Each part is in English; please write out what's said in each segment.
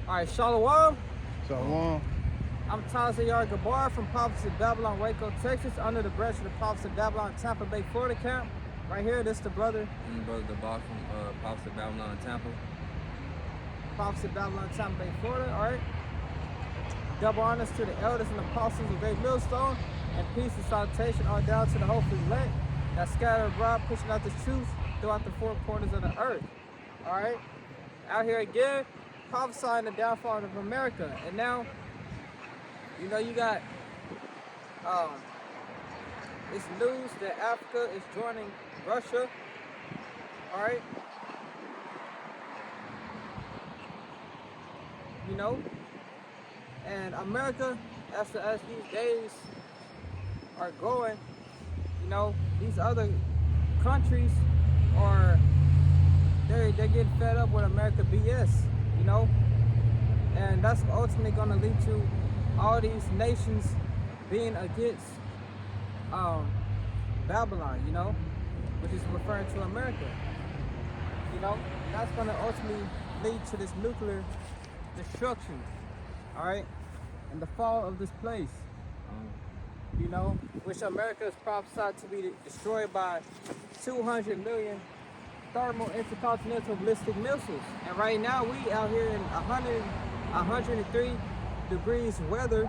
All right, Shalom. Shalom. I'm Tazayar Gabar from Prophets in Babylon, Waco, Texas, under the branch of the Prophets in Babylon, Tampa Bay, Florida camp. Right here, this the brother. And brother Gabar from Prophets in Babylon, Tampa. Prophets in Babylon, Tampa Bay, Florida. All right. Double honors to the elders and apostles of Great Millstone, and peace and salutation all down to the hopefully elect that scattered abroad, pushing out the truth throughout the four corners of the earth. All right. Out here again, prophesying the downfall of America. And now, you know, you got it's news that Africa is joining Russia. All right. You know, and America, as these days are going, you know, these other countries are they're getting fed up with America BS, you know, and that's ultimately going to lead to all these nations being against Babylon, you know, which is referring to America, you know. And that's going to ultimately lead to this nuclear destruction, all right, and the fall of this place, you know, which America is prophesied to be destroyed by 200 million thermal intercontinental ballistic missiles. And right now we out here in 103 degrees weather,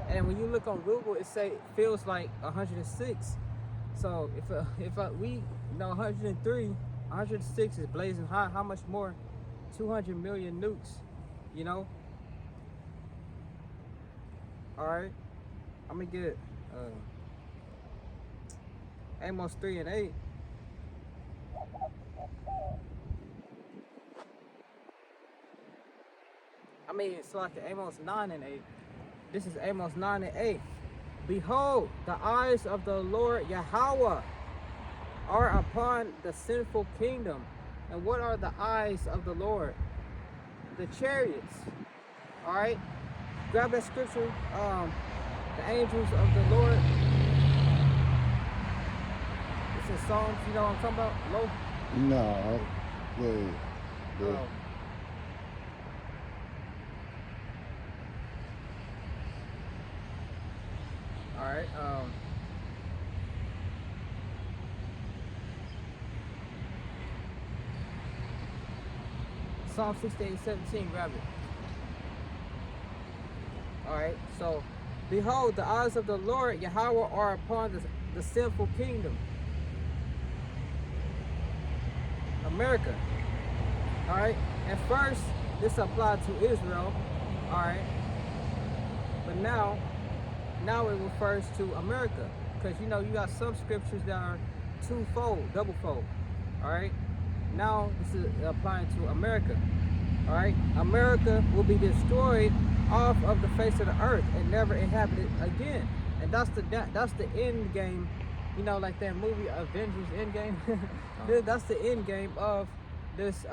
and when you look on Google, it feels like 106. So if we, you know, 106 is blazing hot, how much more 200 million nukes, you know? All right, I'm gonna get Amos 3 and 8. I mean, it's like Amos 9 and 8. This is Amos 9 and 8. Behold, the eyes of the Lord Yahweh are upon the sinful kingdom. And what are the eyes of the Lord? The chariots. All right. Grab that scripture. The angels of the Lord. It's in Psalms. You know what I'm talking about? Low. No. Good. All right. Psalm 68:17. Grab it. All right. So, behold, the eyes of the Lord Yahweh are upon the sinful kingdom, America. All right. At first, this applied to Israel. All right. But now it refers to America, because you know you got some scriptures that are twofold, doublefold. All right. Now this is applying to America. All right. America will be destroyed off of the face of the earth and never inhabited again. And that's the end game. You know, like that movie Avengers Endgame. That's the end game of this.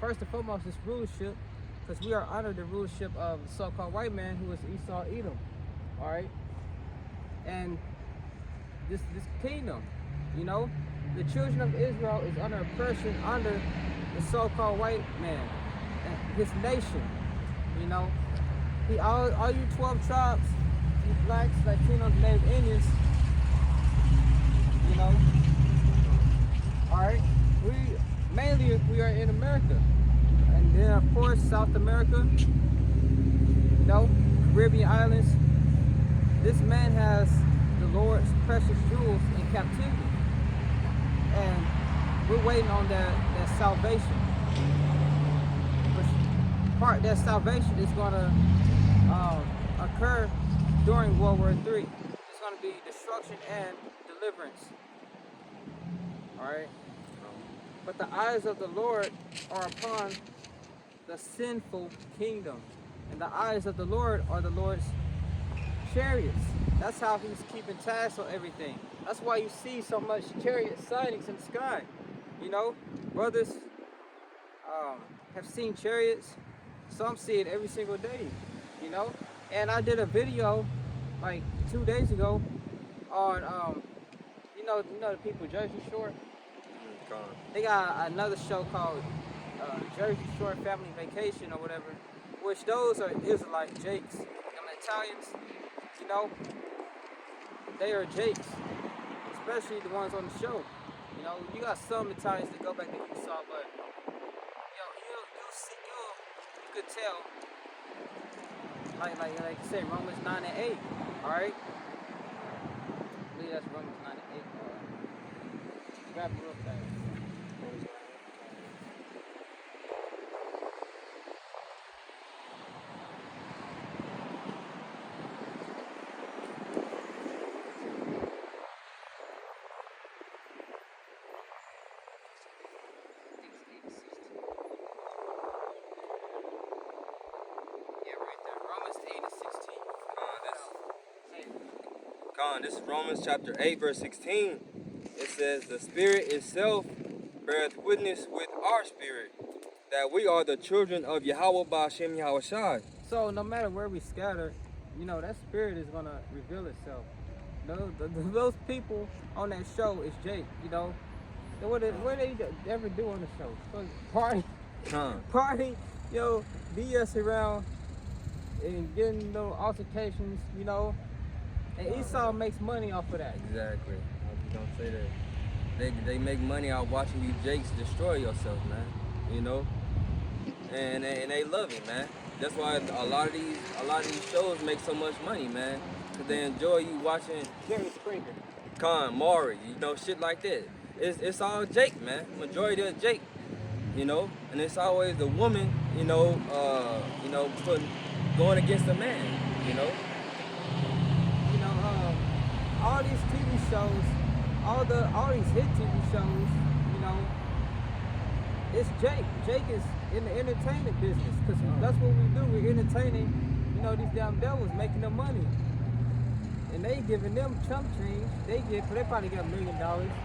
First and foremost, this rulership, because we are under the rulership of the so-called white man who is Esau Edom. All right, and this kingdom, you know, the children of Israel is under oppression under the so-called white man and his nation. You know, all you 12 tribes, you blacks, Latinos, Native Indians, you know. All right, we are in America, and then of course South America, you know, Caribbean islands. This man has the Lord's precious jewels in captivity, and we're waiting on that salvation. Which that salvation is going to occur during World War III. It's going to be destruction and deliverance. All right. But the eyes of the Lord are upon the sinful kingdom, and the eyes of the Lord are the Lord's chariots. That's how he's keeping tabs on everything. That's why you see so much chariot sightings in the sky. You know, brothers have seen chariots. Some see it every single day, you know. And I did a video like 2 days ago on you know the people Jersey Shore. They got another show called Jersey Shore Family Vacation or whatever, which those are Israelite Jakes. Them Italians, you know, they are Jakes, especially the ones on the show. You know, you got some Italians that go back to Esau, but you could tell, like you say, Romans 9 and 8. All right, I believe that's Romans 9 and 8. Grab it real fast. This is Romans chapter 8, verse 16. It says, the Spirit itself beareth witness with our spirit that we are the children of Yahweh Ba'ashem Yahushai. So no matter where we scatter, you know, that spirit is going to reveal itself. Those people on that show is Jake, you know. What they ever do on the show? So party, you know, BS around and getting little altercations, you know. And Esau makes money off of that. Exactly. I was gonna say that. They make money out watching you Jakes destroy yourself, man. You know? And they love it, man. That's why a lot of these shows make so much money, man. Cause they enjoy you watching Jerry Springer. Maury, you know, shit like that. It's all Jake, man. Majority of Jake. You know? And it's always the woman, going against the man, you know? All these TV shows, all these hit TV shows, you know, it's Jake. Jake is in the entertainment business, because that's what we do. We're entertaining, you know, these damn devils, making them money. And they giving them chump change. They probably got $1 million.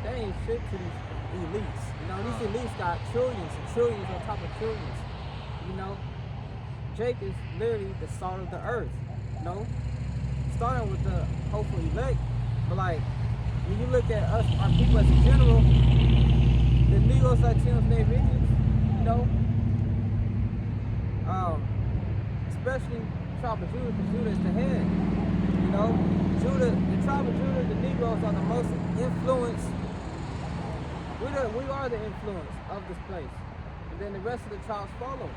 They ain't shit to these elites. You know, these elites got trillions and trillions on top of trillions. You know, Jake is literally the salt of the earth, you know, starting with the hopeful elect. But like, when you look at us, our people as a general, the Negroes, Latinos, Native Indians, you know, especially tribe of Judah, because Judah is the head. You know, the tribe of Judah, the Negroes are the most influenced. We are the influence of this place. And then the rest of the tribes follow.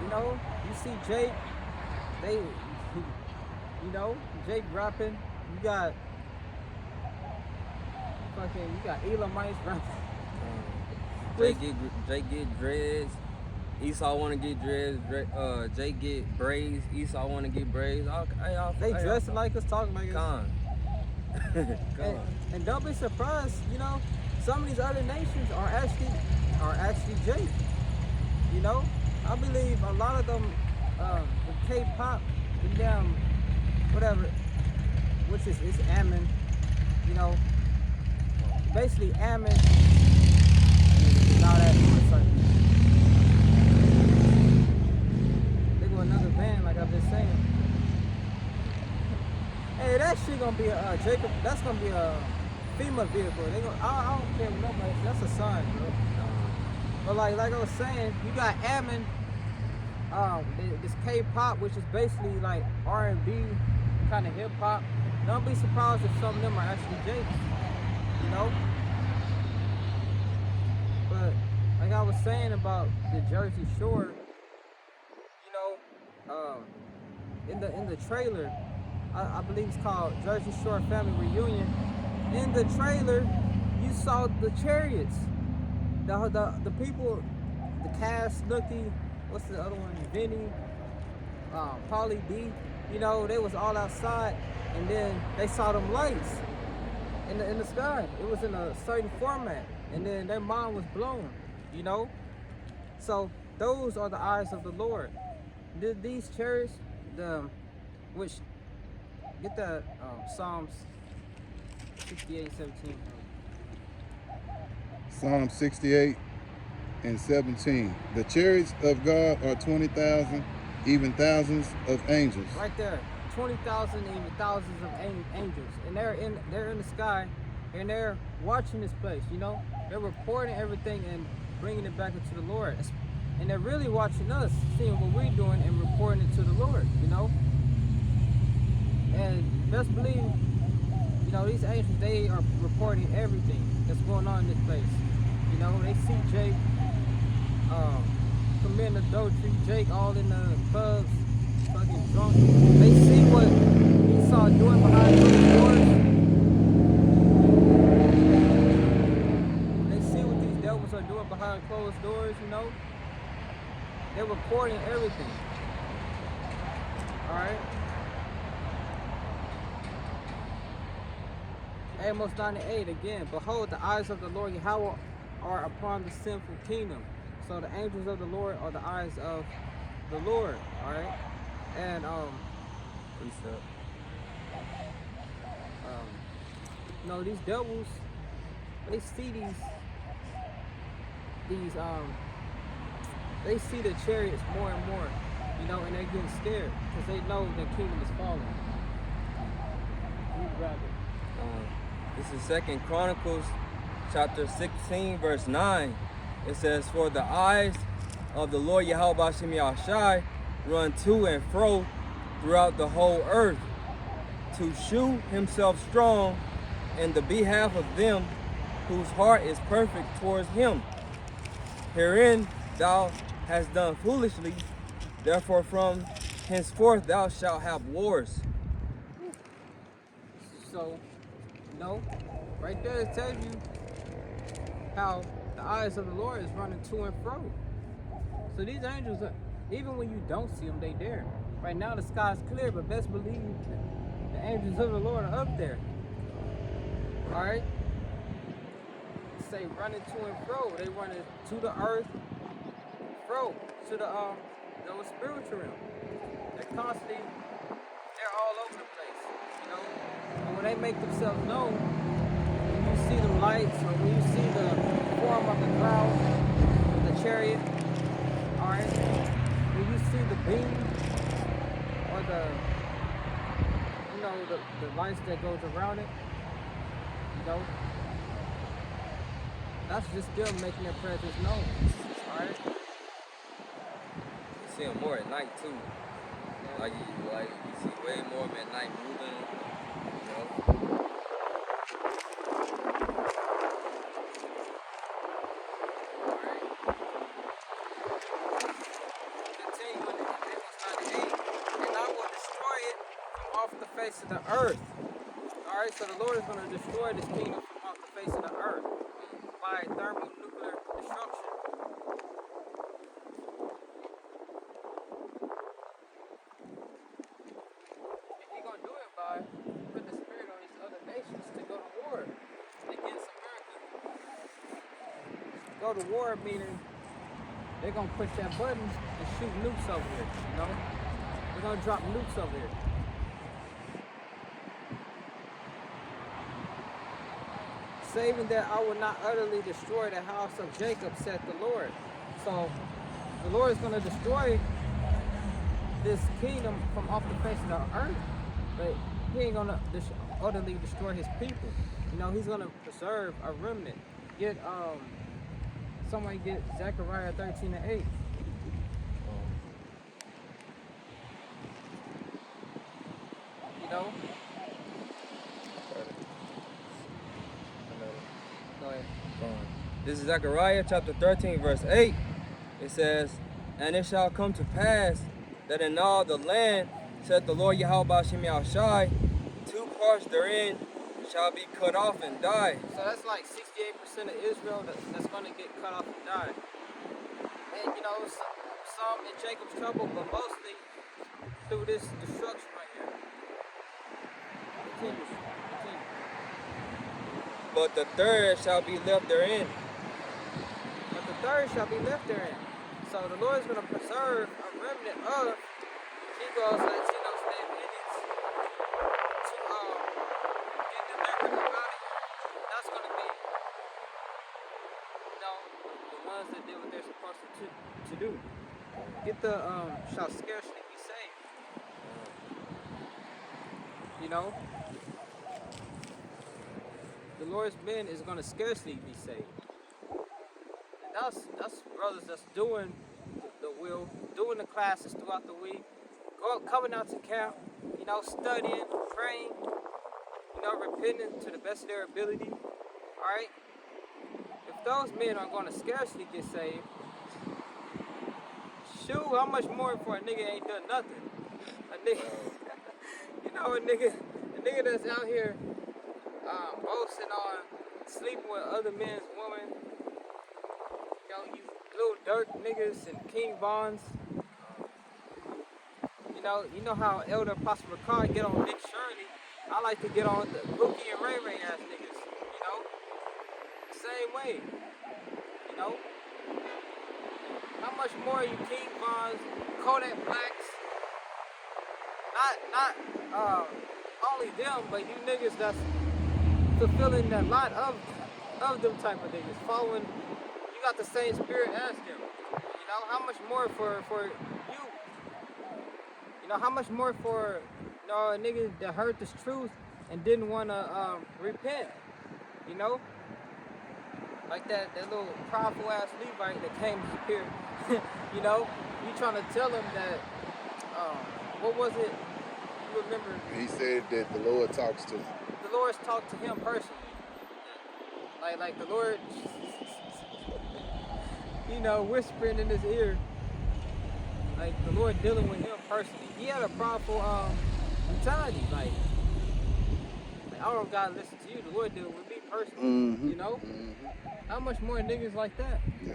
You know, you see Jake, Jake rapping. You got Elamites rapping. Jake get dreads. Esau want to get dreads. Jake get braids. Esau want to get braids. They dressing like us, talking like us. Come. And don't be surprised, you know, some of these other nations are actually Jake. You know, I believe a lot of them, the K-pop, the damn whatever, which is Ammon. You know, basically Ammon. Now that they go another van, like I've been saying. Hey, that shit gonna be a Jacob. That's gonna be a FEMA vehicle. I don't care what nobody. That's a sign, bro. But like I was saying, you got Ammon. This K-pop, which is basically like R&B, kind of hip hop. Don't be surprised if some of them are actually Jakes. You know. But like I was saying about the Jersey Shore, you know, in the trailer, I believe it's called Jersey Shore Family Reunion. In the trailer, you saw the chariots, the people, the cast, Snooki, what's the other one, Vinny, Pauly D. You know, they was all outside, and then they saw them lights in the sky. It was in a certain format, and then their mind was blown. You know, so those are the eyes of the Lord. These chariots, which get the Psalms 68:17. Psalm 68 and 17. The chariots of God are 20,000, even thousands of angels. Right there, 20,000, even thousands of angels, and they're in the sky, and they're watching this place. You know, they're reporting everything and bringing it back into the Lord. And they're really watching us, seeing what we're doing and reporting it to the Lord, you know. And best believe, you know, these angels, they are reporting everything that's going on in this place. You know, they see Jake committing adultery, Jake all in the clubs, fucking drunk. They see what Esau doing behind closed doors. They see what these devils are doing behind closed doors, you know. They're reporting everything. Alright? Amos 9:8 again. Behold, the eyes of the Lord Yahweh are upon the sinful kingdom. So the angels of the Lord are the eyes of the Lord. Alright? And Precept. you know, these devils, they see they see the chariots more and more, you know, and they're getting scared because they know the kingdom is falling. We'd rather. This is 2 Chronicles chapter 16 verse 9. It says, for the eyes of the Lord Yahweh Bashem Yahshai run to and fro throughout the whole earth to shew himself strong in the behalf of them whose heart is perfect towards him. Herein thou hast done foolishly, therefore from henceforth thou shalt have wars. So, you know, right there it tells you how the eyes of the Lord is running to and fro. So these angels, even when you don't see them, they there. Right now the sky's clear, but best believe the angels of the Lord are up there. Alright? Say running to and fro. They running to the earth, fro, to the spiritual realm. They're constantly, they're all over the place, you know. And when they make themselves known, when you see the lights or when you see the form of the cloud, the chariot, alright, when you see the beam or the, you know, the lights that goes around it, you know, that's just them making their presence known, alright? You see them more at night too. Yeah. Like you see way more of them at night moving, you know. Continuing in Amos 9:8, and I will destroy it from off the face of the earth. Alright, so the Lord is going to destroy this kingdom from off the face of the earth by thermonuclear destruction. And he's going to do it by putting the spirit on these other nations to go to war against America. Go to war meaning they're going to push that button and shoot nukes over here, you know? They're going to drop nukes over here. Saving that I will not utterly destroy the house of Jacob, saith the Lord. So the Lord is going to destroy this kingdom from off the face of the earth, but he ain't going to utterly destroy his people. You know, he's going to preserve a remnant. Get somebody get Zechariah 13:8. You know? Go ahead. This is Zechariah chapter 13 verse 8. It says, and it shall come to pass that in all the land, saith the Lord Yahweh Bashem Yahshai, 2 parts therein shall be cut off and die. So that's like 68% of Israel that's going to get cut off and die. And you know, some in Jacob's trouble, but mostly through this destruction right here. Continue. But the third shall be left therein. But the third shall be left therein. So the Lord is going to preserve a remnant of Negroes, Latinos, and Indians to get delivered up out of here. That's going to be, you know, the ones that did what they're supposed to do. Get the shall scarcely be saved. You know? The Lord's men is going to scarcely be saved. And that's brothers that's doing the will, doing the classes throughout the week, coming out to camp, you know, studying, praying, you know, repenting to the best of their ability. All right. If those men are going to scarcely get saved, shoot, how much more for a nigga ain't done nothing? A nigga, you know, a nigga that's out here boasting on sleeping with other men's women. You know, you little Dirk niggas and King Vons. You know how Elder Apostle Ricard get on Nick Shirley. I like to get on the Bookie and Ray Ray ass niggas. You know, same way. You know, how much more you King Vons, Kodak Blacks? Not only them, but you niggas that's fulfilling that lot of them type of niggas, following. You got the same spirit as them. You know, how much more for you? You know, how much more for a nigga that heard this truth and didn't want to repent? You know, like that little prideful ass Levite that came here. You know, you trying to tell him that what was it? You remember? He said that the Lord talks to him. The Lord's talked to him personally. Like the Lord, you know, whispering in his ear. Like the Lord dealing with him personally. He had a prideful mentality. Like I don't gotta listen to you. The Lord dealing with me personally. Mm-hmm. You know? Mm-hmm. How much more niggas like that? Yeah.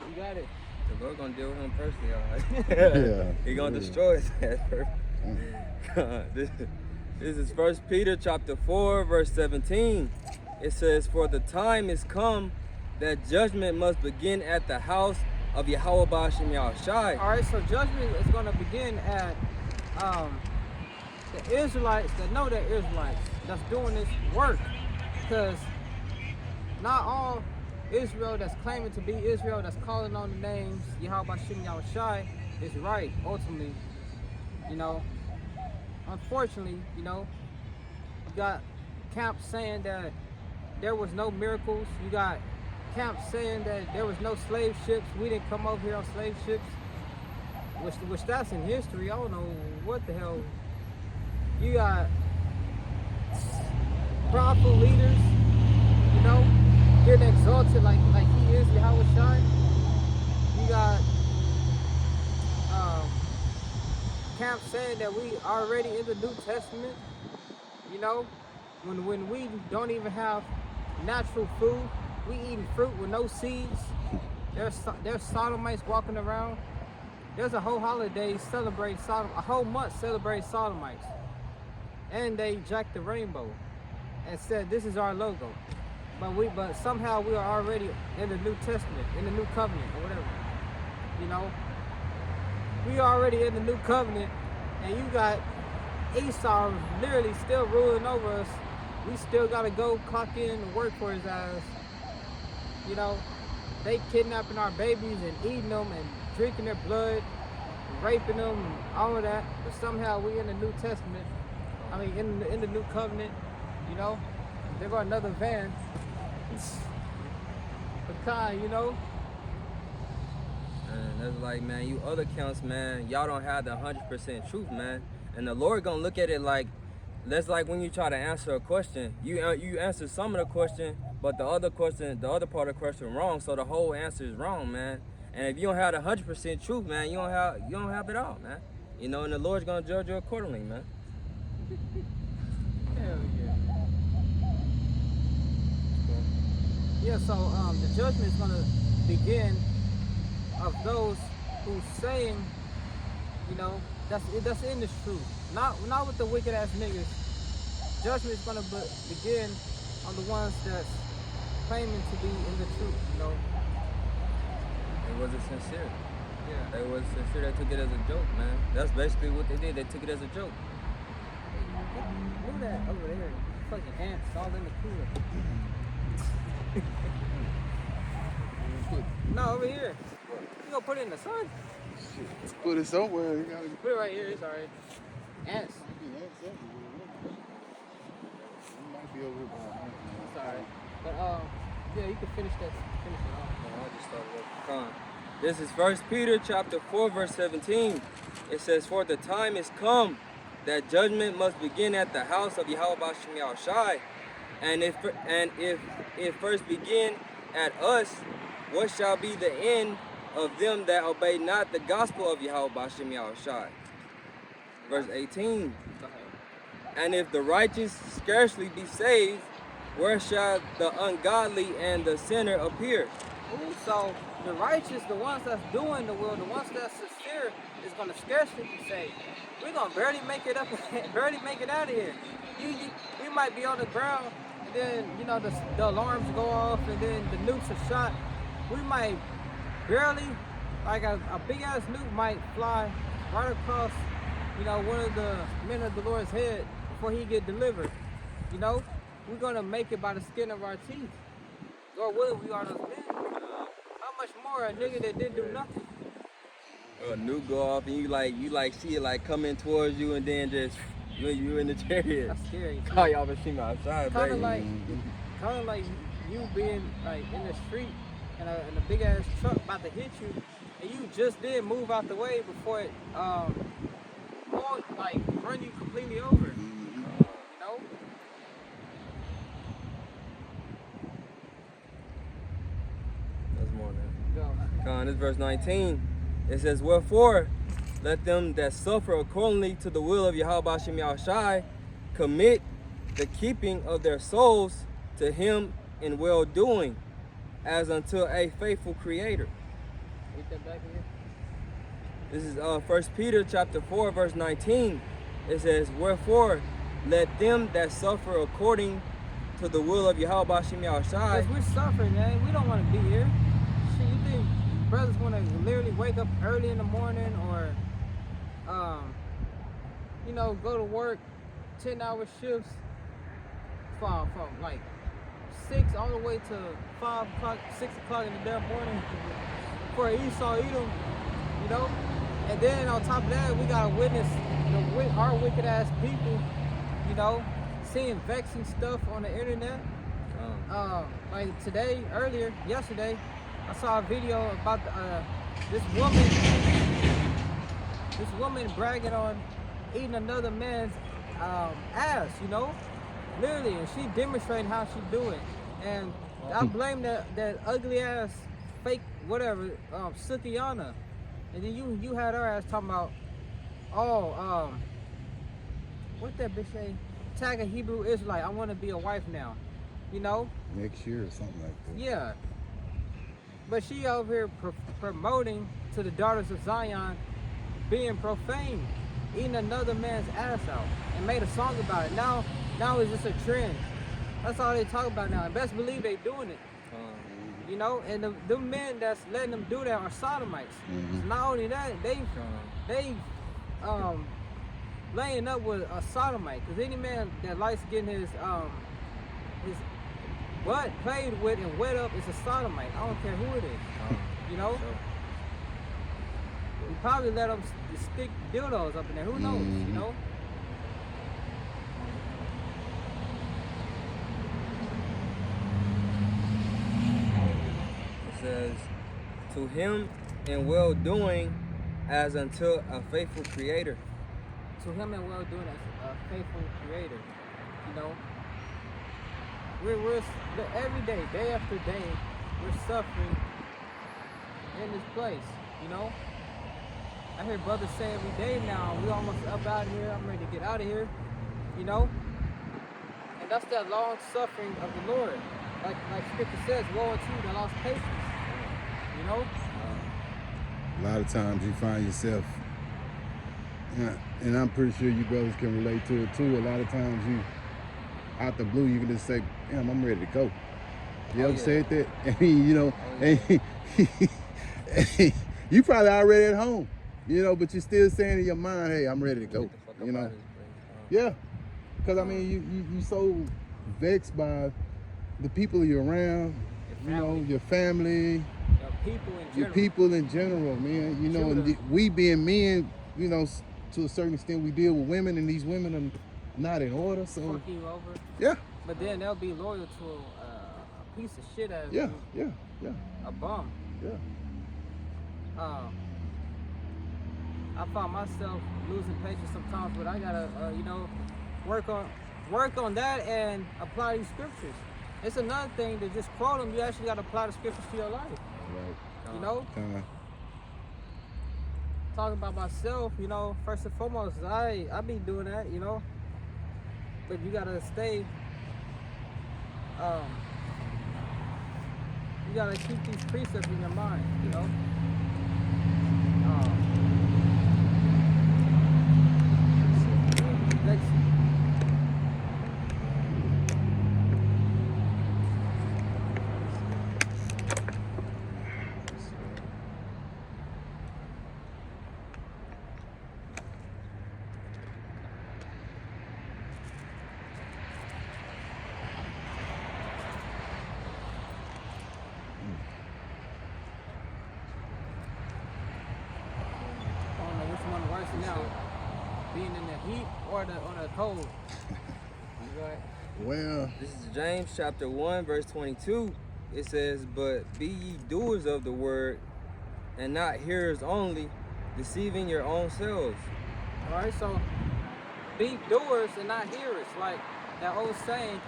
You got it. The Lord gonna deal with him personally, all right? Yeah. He gonna destroy his ass. This is 1 Peter chapter 4, verse 17. It says, "For the time is come that judgment must begin at the house of Yahweh Ba'ashem Yahushai." All right, so judgment is going to begin at the Israelites that know they're Israelites that's doing this work, because not all Israel that's claiming to be Israel, that's calling on the names Yahweh Ba'ashem Yahushai, is right ultimately. You know, unfortunately, you know, you got camps saying that there was no miracles. You got camps saying that there was no slave ships. We didn't come over here on slave ships, which that's in history. I don't know what the hell. You got powerful leaders, you know, getting exalted like he is Yahweh Shai. You got camps saying that we already in the New Testament. You know, when we don't even have natural food, we eating fruit with no seeds. There's sodomites walking around. There's a whole holiday celebrating Sodom, a whole month celebrating sodomites, and they jacked the rainbow and said this is our logo. But somehow we are already in the New Testament, in the New Covenant or whatever. You know, we are already in the New Covenant, and you got Issachar literally still ruling over us. We still gotta go clock in and work for his ass. You know, they kidnapping our babies and eating them and drinking their blood, and raping them and all of that. But somehow we in the New Testament. I mean, in the New Covenant. You know, there got another van. Pecan, you know. And that's like, man, you other counts, man, y'all don't have the 100% truth, man. And the Lord gonna look at it like, that's like when you try to answer a question, you answer some of the question, but the other part of the question wrong, so the whole answer is wrong, man. And if you don't have the 100% truth, man, you don't have it all, man. You know, and the Lord's gonna judge you accordingly, man. Hell yeah. Yeah, so the judgment is gonna begin of those who saying, you know, that's in this truth. Not with the wicked ass niggas. Judgment is gonna begin on the ones that's claiming to be in the truth, you know. It wasn't sincere. Yeah. They wasn't sincere. They took it as a joke, man. That's basically what they did. They took it as a joke. Look at that over there. Fucking ants all in the cooler. No, over here. You gonna put it in the sun? Shit. Put it somewhere. You gotta Put it right here. It's alright. Ants. It might be over here by It's alright. But yeah, you can finish it off. Man, I just started with pecan. This is 1 Peter chapter 4, verse 17. It says, "For the time is come that judgment must begin at the house of Yahweh Bashem Yahushai. And if it first begin at us, what shall be the end of them that obey not the gospel of Yahweh Bashem Yahushai?" Verse 18. "And if the righteous scarcely be saved, where shall the ungodly and the sinner appear?" Ooh, so the righteous, the ones that's doing the will, the ones that's sincere, is gonna scarcely be saved. We're gonna barely make it up, barely make it out of here. We might be on the ground, and then you know the alarms go off, and then the nukes are shot. We might barely, like a big ass nuke might fly right across, you know, one of the men of the Lord's head before he get delivered. You know, we're gonna make it by the skin of our teeth. Lord willing, we are those men. How much more a nigga that didn't do nothing? A nuke go off and you like see it like coming towards you, and then just you in the chariot. That's scary. Call y'all been seeing outside, Kind of baby. like you being like in the street and a big ass truck about to hit you, and you just did move out the way before it like run you completely over. You know? That's more than. Go. Come on, this verse 19. It says, "Wherefore, let them that suffer accordingly to the will of Yahweh Bashem Yahushai commit the keeping of their souls to him in well-doing, as unto a faithful creator." Read that back again. This is 1 Peter chapter 4, verse 19. It says, "Wherefore, let them that suffer according to the will of Yahweh Bashem Yahushai." Because we're suffering, man. We don't want to be here. Shit, you think brothers want to literally wake up early in the morning or, you know, go to work 10-hour shifts from like 6 all the way to 5 o'clock, 6 o'clock in the damn morning for Esau Edom, you know? And then on top of that, we got to witness our wicked ass people, you know, seeing vexing stuff on the internet. Like yesterday, I saw a video about this woman bragging on eating another man's ass, you know, literally, and she demonstrating how she do it. And I blame that ugly ass fake whatever Sukiana. And then you had her ass talking about, what that bitch say? Tag a Hebrew Israelite. I want to be a wife now, you know. Next year or something like that. Yeah. But she over here promoting to the daughters of Zion being profane, eating another man's ass out, and made a song about it. Now it's just a trend. That's all they talk about now. And best believe they doing it. You know, and the men that's letting them do that are sodomites. So not only that, they laying up with a sodomite. Because any man that likes getting his butt played with and wet up is a sodomite. I don't care who it is. You know? You probably let them stick dildos up in there. Who knows? You know? It says, "To him in well-doing, as unto a faithful creator." To him and well doing as a faithful creator. You know? We're every day after day, we're suffering in this place, you know? I hear brothers say every day now, we almost up out of here, I'm ready to get out of here, you know? And that's that long suffering of the Lord. Like scripture says, woe unto you that lost patience, you know? A lot of times you find yourself, and I'm pretty sure you brothers can relate to it too. A lot of times you, out the blue, you can just say, damn, I'm ready to go. You ever said that? I mean, you know, you probably already at home, you know, but you're still saying in your mind, hey, I'm ready to go, you know? Yeah, because I mean, you so vexed by the people you're around, you know, your family, your people in general, man. You know, and we being men, you know, to a certain extent, we deal with women, and these women are not in order. So fuck you over. Yeah. But then they'll be loyal to a piece of shit as yeah. a bum. Yeah. I find myself losing patience sometimes, but I gotta, work on that and apply these scriptures. It's another thing to just quote them. You actually gotta apply the scriptures to your life. Right. You know, talking about myself. First and foremost, I be doing that. But you gotta stay. You gotta keep these precepts in your mind. Vexing. Now, being in the heat or the cold. Well, this is James chapter 1 verse 22. It says, "But be ye doers of the word, and not hearers only, deceiving your own selves." All right, so be doers and not hearers. Like that old saying,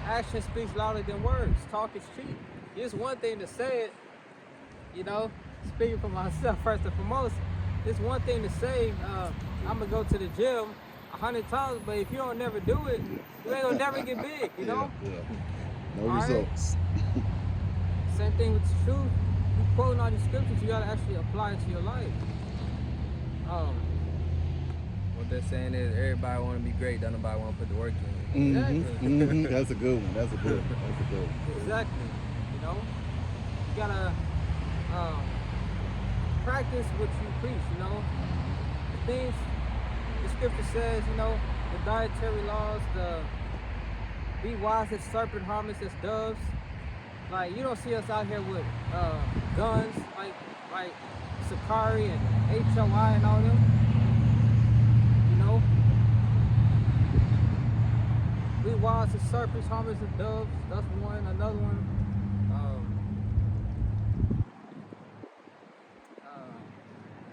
action speaks louder than words. Talk is cheap. It's one thing to say it, speaking for myself first and foremost. It's one thing to say, I'm gonna go to the gym 100 times, but if you don't never do it, you ain't gonna never get big, No all results. Right? Same thing with the truth. You quoting all these scriptures, you gotta actually apply it to your life. What they're saying is everybody want to be great, don't nobody want to put the work in. Exactly. That's a good one. That's a good one. Exactly. You gotta practice what you preach. The things the scripture says. The dietary laws, the be wise as serpent, harmless as doves. Like you don't see us out here with guns like Issachar and HOI and all them. Be wise as serpents, harmless as doves. That's one. Another one.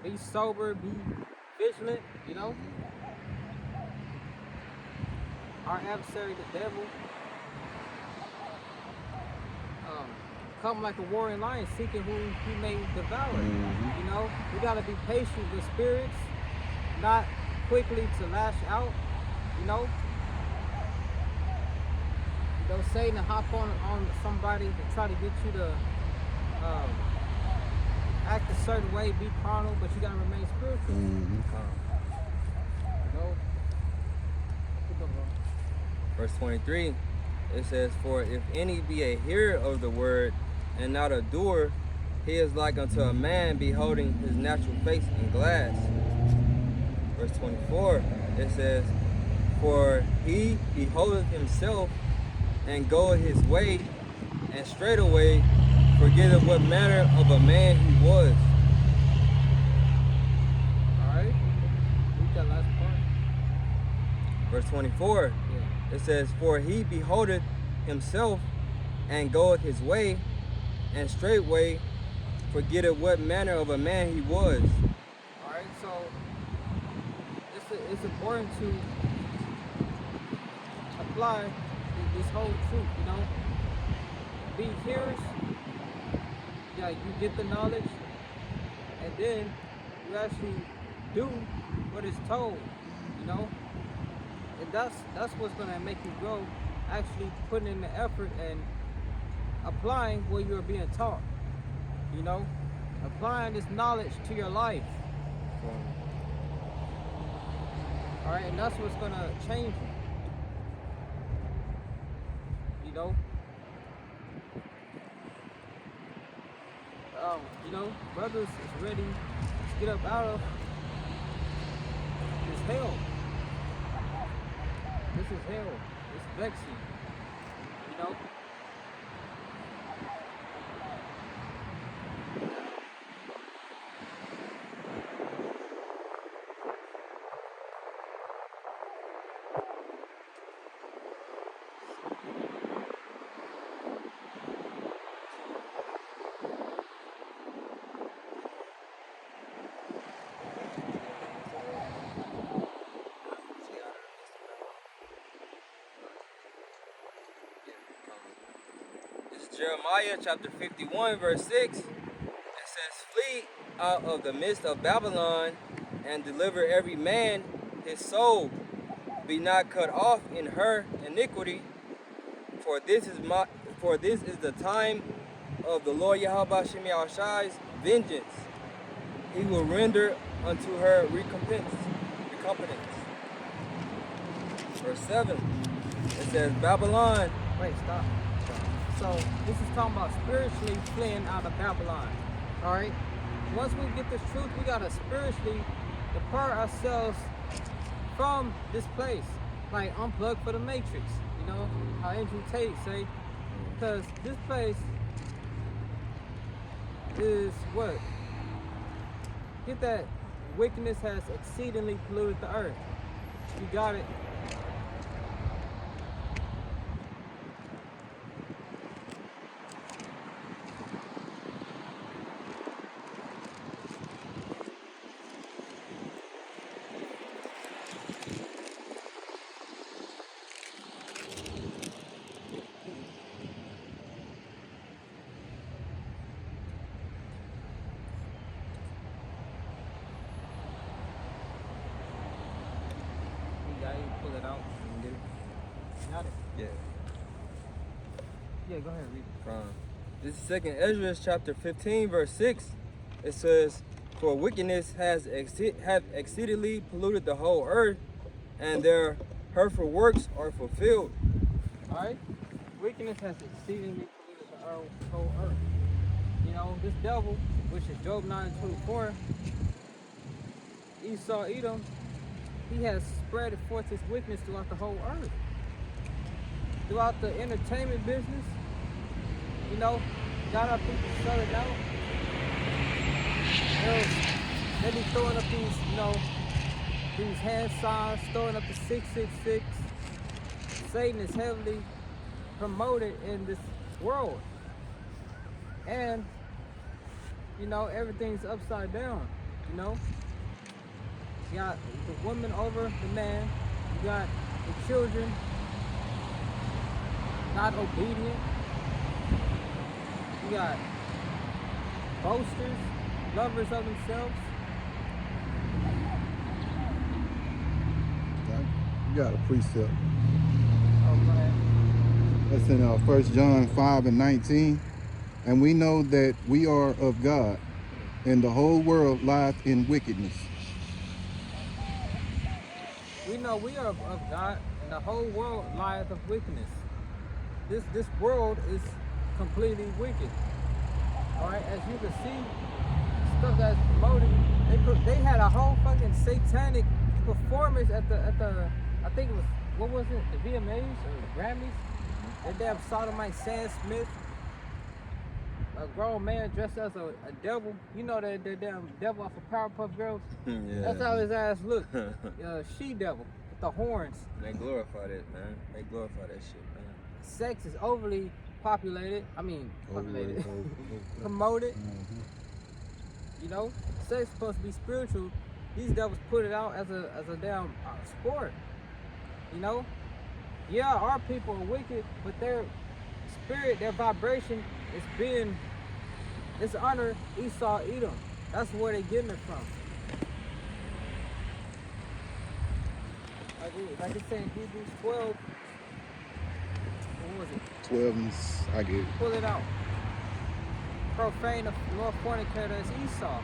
Be sober. Be vigilant. Our adversary, the devil, come like a warring lion, seeking who he may devour. We gotta be patient with spirits, not quickly to lash out. Satan to hop on somebody to try to get you to act a certain way, be carnal, but you gotta remain spiritual. Verse 23, it says, "For if any be a hearer of the word and not a doer, he is like unto a man beholding his natural face in glass." Verse 24, it says, "For he beholdeth himself and goeth his way, and straightway forgetteth what manner of a man he was." Alright, read that last part. Verse 24, it says, "For he beholdeth himself and goeth his way, and straightway forgetteth what manner of a man he was." Alright, so it's important to apply this whole truth, Be hearers, you get the knowledge, and then you actually do what is told, And that's what's gonna make you grow, actually putting in the effort and applying what you're being taught, applying this knowledge to your life. Alright, and that's what's gonna change you. Brothers is ready to get up out of this hell. This is hell. It's vexing. Jeremiah chapter 51, verse 6, it says, "Flee out of the midst of Babylon, and deliver every man his soul. Be not cut off in her iniquity, for this is the time of the Lord Yahweh Shem Yahushai's vengeance. He will render unto her recompense. Verse 7, it says, Babylon. Wait, stop. So this is talking about spiritually fleeing out of Babylon. All right. Once we get this truth, we gotta spiritually depart ourselves from this place, like unplug for the matrix. You know how Andrew Tate say, because this place is what? Get that? Wickedness has exceedingly polluted the earth. You got it. Pull it out and get it. Got it? Yeah. Yeah, go ahead, read it. From this is 2nd Ezra chapter 15, verse 6. It says, "For wickedness hath exceedingly polluted the whole earth, and their hurtful works are fulfilled." Alright? Wickedness has exceedingly polluted the whole earth. You know, this devil, which is Job 9:24, Esau, Edom, he has spread forth his wickedness throughout the whole earth. Throughout the entertainment business, you know, got our people shut out. They be throwing up these, you know, these hand signs, throwing up the 666. Satan is heavily promoted in this world. And, you know, everything's upside down, you know. You got the woman over the man. You got the children not obedient. You got boasters, lovers of themselves. You got a precept. Oh, go ahead. That's in 1 John 5:19. "And we know that we are of God, and the whole world lieth in wickedness." We know we are of God, and the whole world lieth of wickedness. This world is completely wicked. All right, as you can see, stuff that's promoted. They had a whole fucking satanic performance at the I think it was, what was it, the VMAs or the Grammys? That damn sodomite Sam Smith, a grown man dressed as a devil. You know that damn devil off of Powerpuff Girls? Yeah. That's how his ass looked. She devil with the horns. They glorify that, man. They glorify that shit, man. Sex is overly populated. I mean, populated. Promoted. Mm-hmm. You know, sex is supposed to be spiritual. These devils put it out as a damn sport. You know? Yeah, our people are wicked, but their spirit, their vibration it's under Esau, Edom. That's where they getting it from. Like it said in Hebrews 12. What was it? 12, I get it. Pull it out. Profane the Lord fornicator is Esau.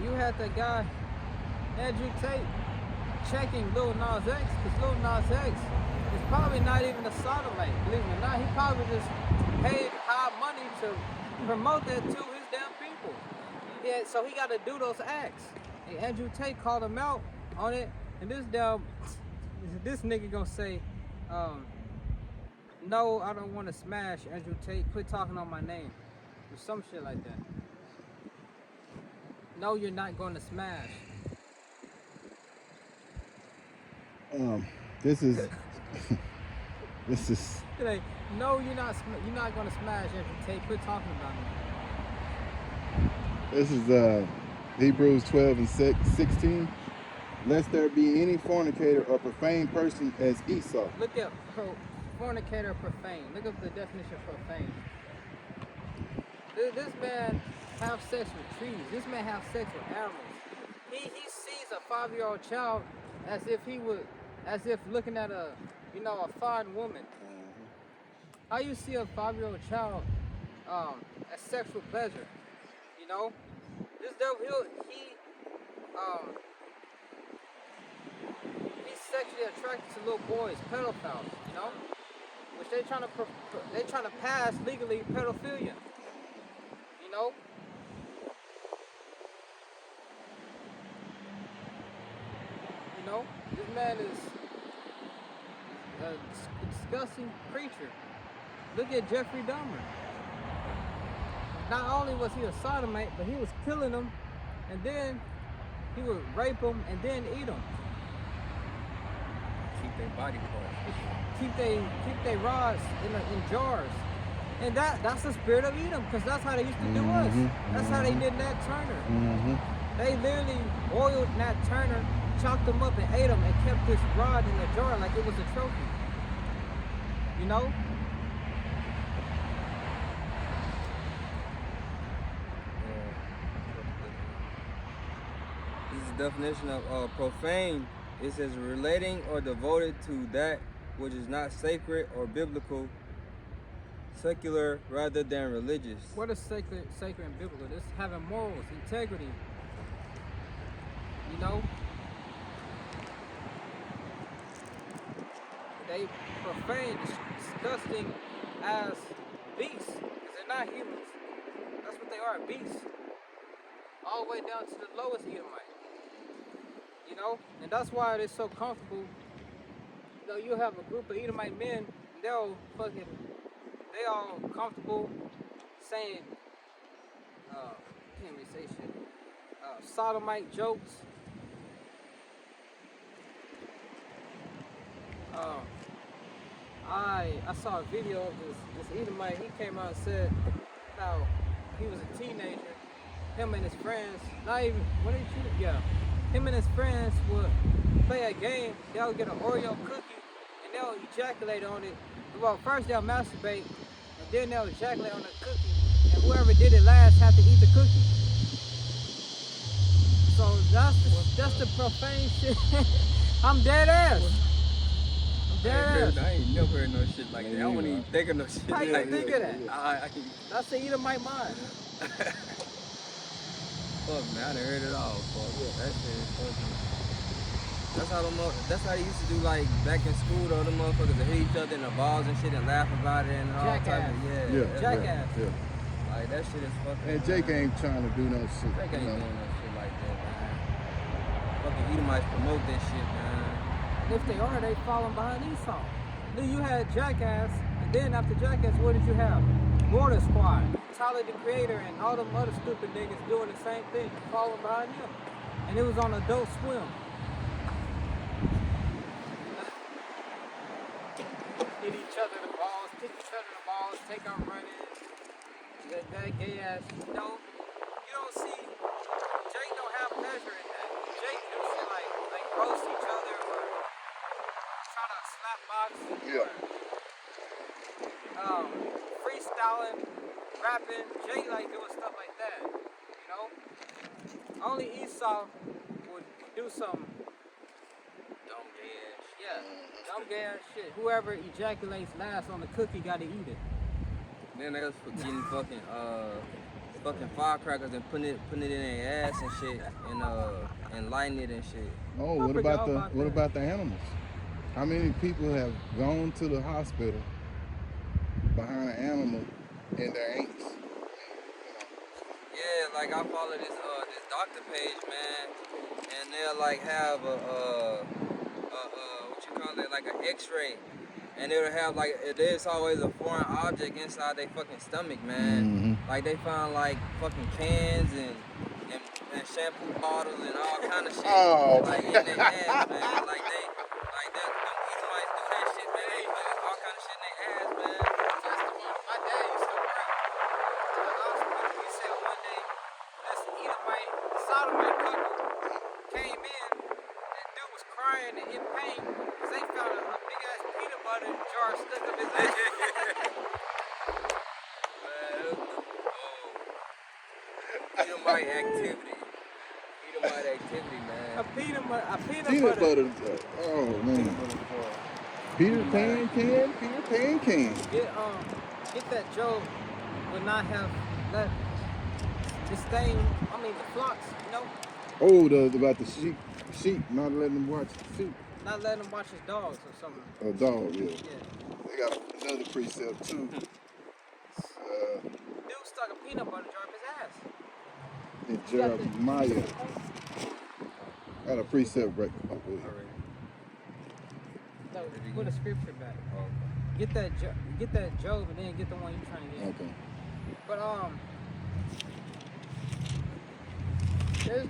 You had that guy, Andrew Tate, checking Lil Nas X, because Lil Nas X is probably not even a sodomite, believe it or not. He probably just paid high money to promote that to his damn people. Yeah, so he got to do those acts. And Andrew Tate called him out on it, and this nigga gonna say, no, I don't want to smash Andrew Tate. Quit talking on my name, or some shit like that. No, you're not going to smash. This is this is Like, no, you're not going to smash Andrew Tate. Quit talking about me. this is Hebrews 12 and 16. Lest there be any fornicator or profane person as Esau. Look up fornicator, profane. Look up the definition of profane. This man have sex with trees. This man have sex with animals. He sees a 5-year-old child as if looking at a fine woman. How you see a 5-year-old child as sexual pleasure? You know, this devil he's sexually attracted to little boys, pedophiles. You know, which they trying to pass legally pedophilia. You know. This man is a disgusting creature. Look at Jeffrey Dahmer. Not only was he a sodomite, but he was killing them, and then he would rape them and then eat them. Keep their body parts. Keep they rods in jars. And that's the spirit of Edom, because that's how they used to do us. That's how they did Nat Turner. They literally boiled Nat Turner, chopped them up and ate them, and kept this rod in a jar like it was a trophy. You know? This is the definition of profane. It says relating or devoted to that which is not sacred or biblical, secular rather than religious. What is sacred and biblical? This is having morals, integrity. You know? They profane, disgusting as beasts, because they're not humans. That's what they are, beasts. All the way down to the lowest Edomite. You know? And that's why they're so comfortable. You know, you have a group of Edomite men, and they all comfortable saying, can't really say shit, sodomite jokes. I saw a video of this Edomite. He came out and said how he was a teenager. Him and his friends, him and his friends would play a game. They'll get an Oreo cookie and they'll ejaculate on it. Well, first they'll masturbate and then they'll ejaculate on the cookie. And whoever did it last had to eat the cookie. So that's the profane shit. I'm dead ass. I ain't never heard no shit like that. I wouldn't even think of no shit How you like think that. of that? That's the Edomite mind. Fuck man, I done heard it all. Fuck. That shit is fucking. That's how they used to do like back in school though. The motherfuckers that hit each other in the balls and shit and laugh about it and all type of Jackass. Yeah. Like that shit is fucking. And Jake ain't trying to do no shit. Jake ain't doing no shit like that, man. Fucking Edomites promote that shit, man. If they are, they falling behind Esau. Then you had Jackass, and then after Jackass, what did you have? Border Squad, Tyler the Creator, and all them other stupid niggas doing the same thing, falling behind him. And it was on Adult Swim. Hit each other in the balls, kick each other in the balls, take out running. That gay ass. You know, you don't see, Jake don't have pleasure in that. Jake do shit like roast each other or try to slap box or freestyling, rapping. Jake like doing stuff like that, you know? Only Esau would do some Dumb gay ass shit. yeah, dumb gay ass shit. Whoever ejaculates last on the cookie gotta eat it. Then they was getting fucking firecrackers and putting it in their ass and shit and lighting it and shit. Oh, what about the animals? How many people have gone to the hospital behind an animal in their anus? Yeah, like I follow this doctor page, man, and they'll like have a what you call it, like an X-ray, and it'll have like there's always a foreign object inside their fucking stomach, man. Like they found like fucking cans and shampoo bottles and all kind of shit, like in their ass, man. Like that. Them Edomites do that shit, man. They put all kind of shit in their ass, man. My dad used to work to the hospital. He said one day this Edomite crying and in pain because they found a big ass peanut butter jar stuck up his ass. Edomite activity. Edomite activity, man. A peanut Peanut butter. butter. Oh man. Peter Pan can. Get that Job would not have let the stain. I mean the flocks. You know. Oh, about the sheep, not letting them watch sheep. Not letting him watch his dogs or something. A dog, yeah. Yeah. They got another precept too. Dude stuck a peanut butter jar up his ass. In Jeremiah. Got a precept right. Oh, go ahead. No, put a scripture back. Get that Job and then get the one you're trying to get. Okay. But there's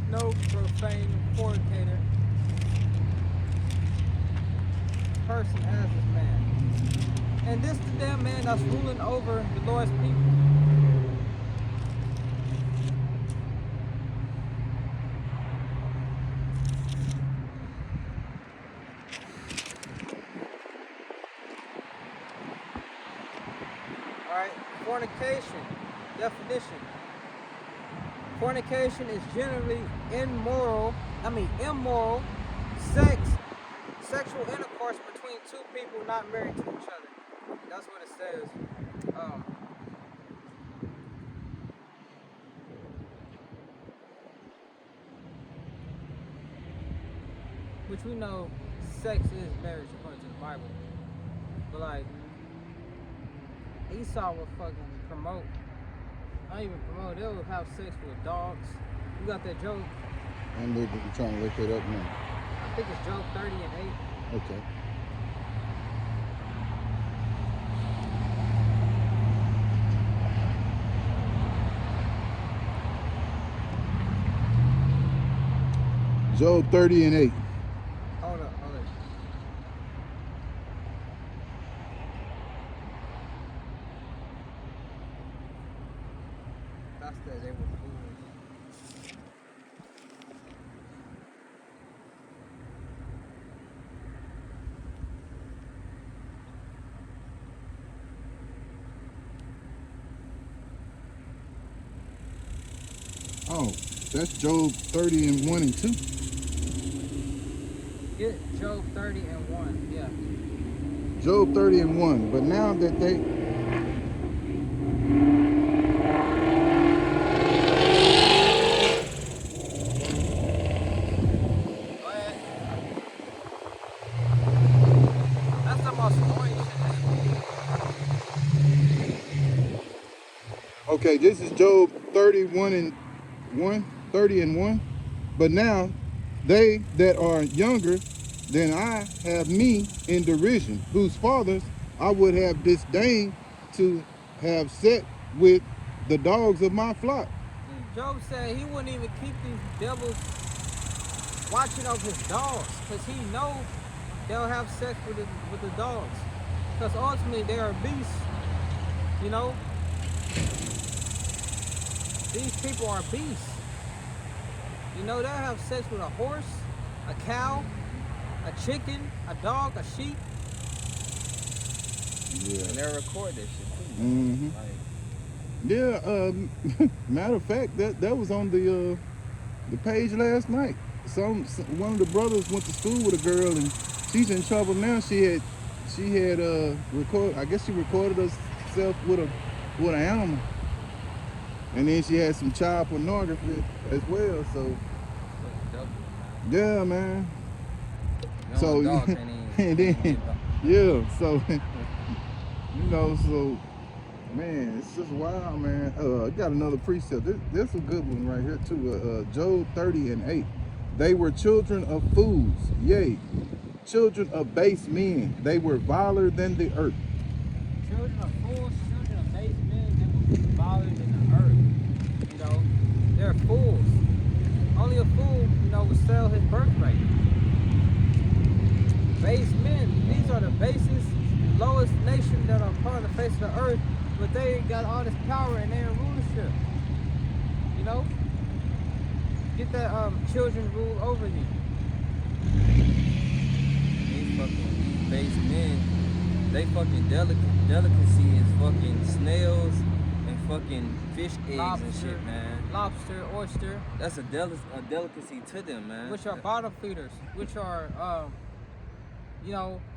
no profane fornicator person as this man. And this the damn man that's ruling over the Lord's people. Alright, fornication, definition. Fornication is generally immoral sexual intercourse between two people not married to each other. That's what it says. Which we know sex is marriage according to the Bible. But like, Esau will fucking promote. Not even promote, they'll have sex with dogs. You got that Job? I'm trying to look it up now. I think it's Job 30 and 8. Okay. Job 30 and 8. Hold up. That's that they were fools. Oh, that's Job 30 and 1 and 2. Get Job 30 and 1, yeah. Job 30 and 1. But now that they... Go ahead. That's the most annoying shit. Okay, this is Job 31 and 1, 30 and 1. But now they that are younger than I have me in derision, whose fathers I would have disdained to have set with the dogs of my flock. Job said he wouldn't even keep these devils watching over his dogs because he know they'll have sex with the dogs. Because ultimately they are beasts, you know? These people are beasts. You know, they'll have sex with a horse, a cow, a chicken, a dog, a sheep. Yeah. And they'll record this shit too. Mm-hmm. Yeah, matter of fact, that was on the page last night. One of the brothers went to school with a girl and she's in trouble now. She had I guess she recorded herself with an animal. And then she had some child pornography as well, so yeah, man. So and then yeah, so you know, so man, it's just wild, man. I got another precept. This is a good one right here too. Job 30 and 8. They were children of fools, yea, children of base men. They were viler than the earth. Children of fools, children of base men, they will be viler than the earth. You know, they're fools. Only a fool, you know, would sell his birthright. Base men, these are the basest, lowest nation that are part of the face of the earth, but they got all this power and they're in rulership. You know? Get that children rule over you. These base men, they fucking delicacy is fucking snails and fucking fish eggs Lobster, and shit, man. Lobster, oyster, That's a delicacy to them, man. which are bottom feeders, which are,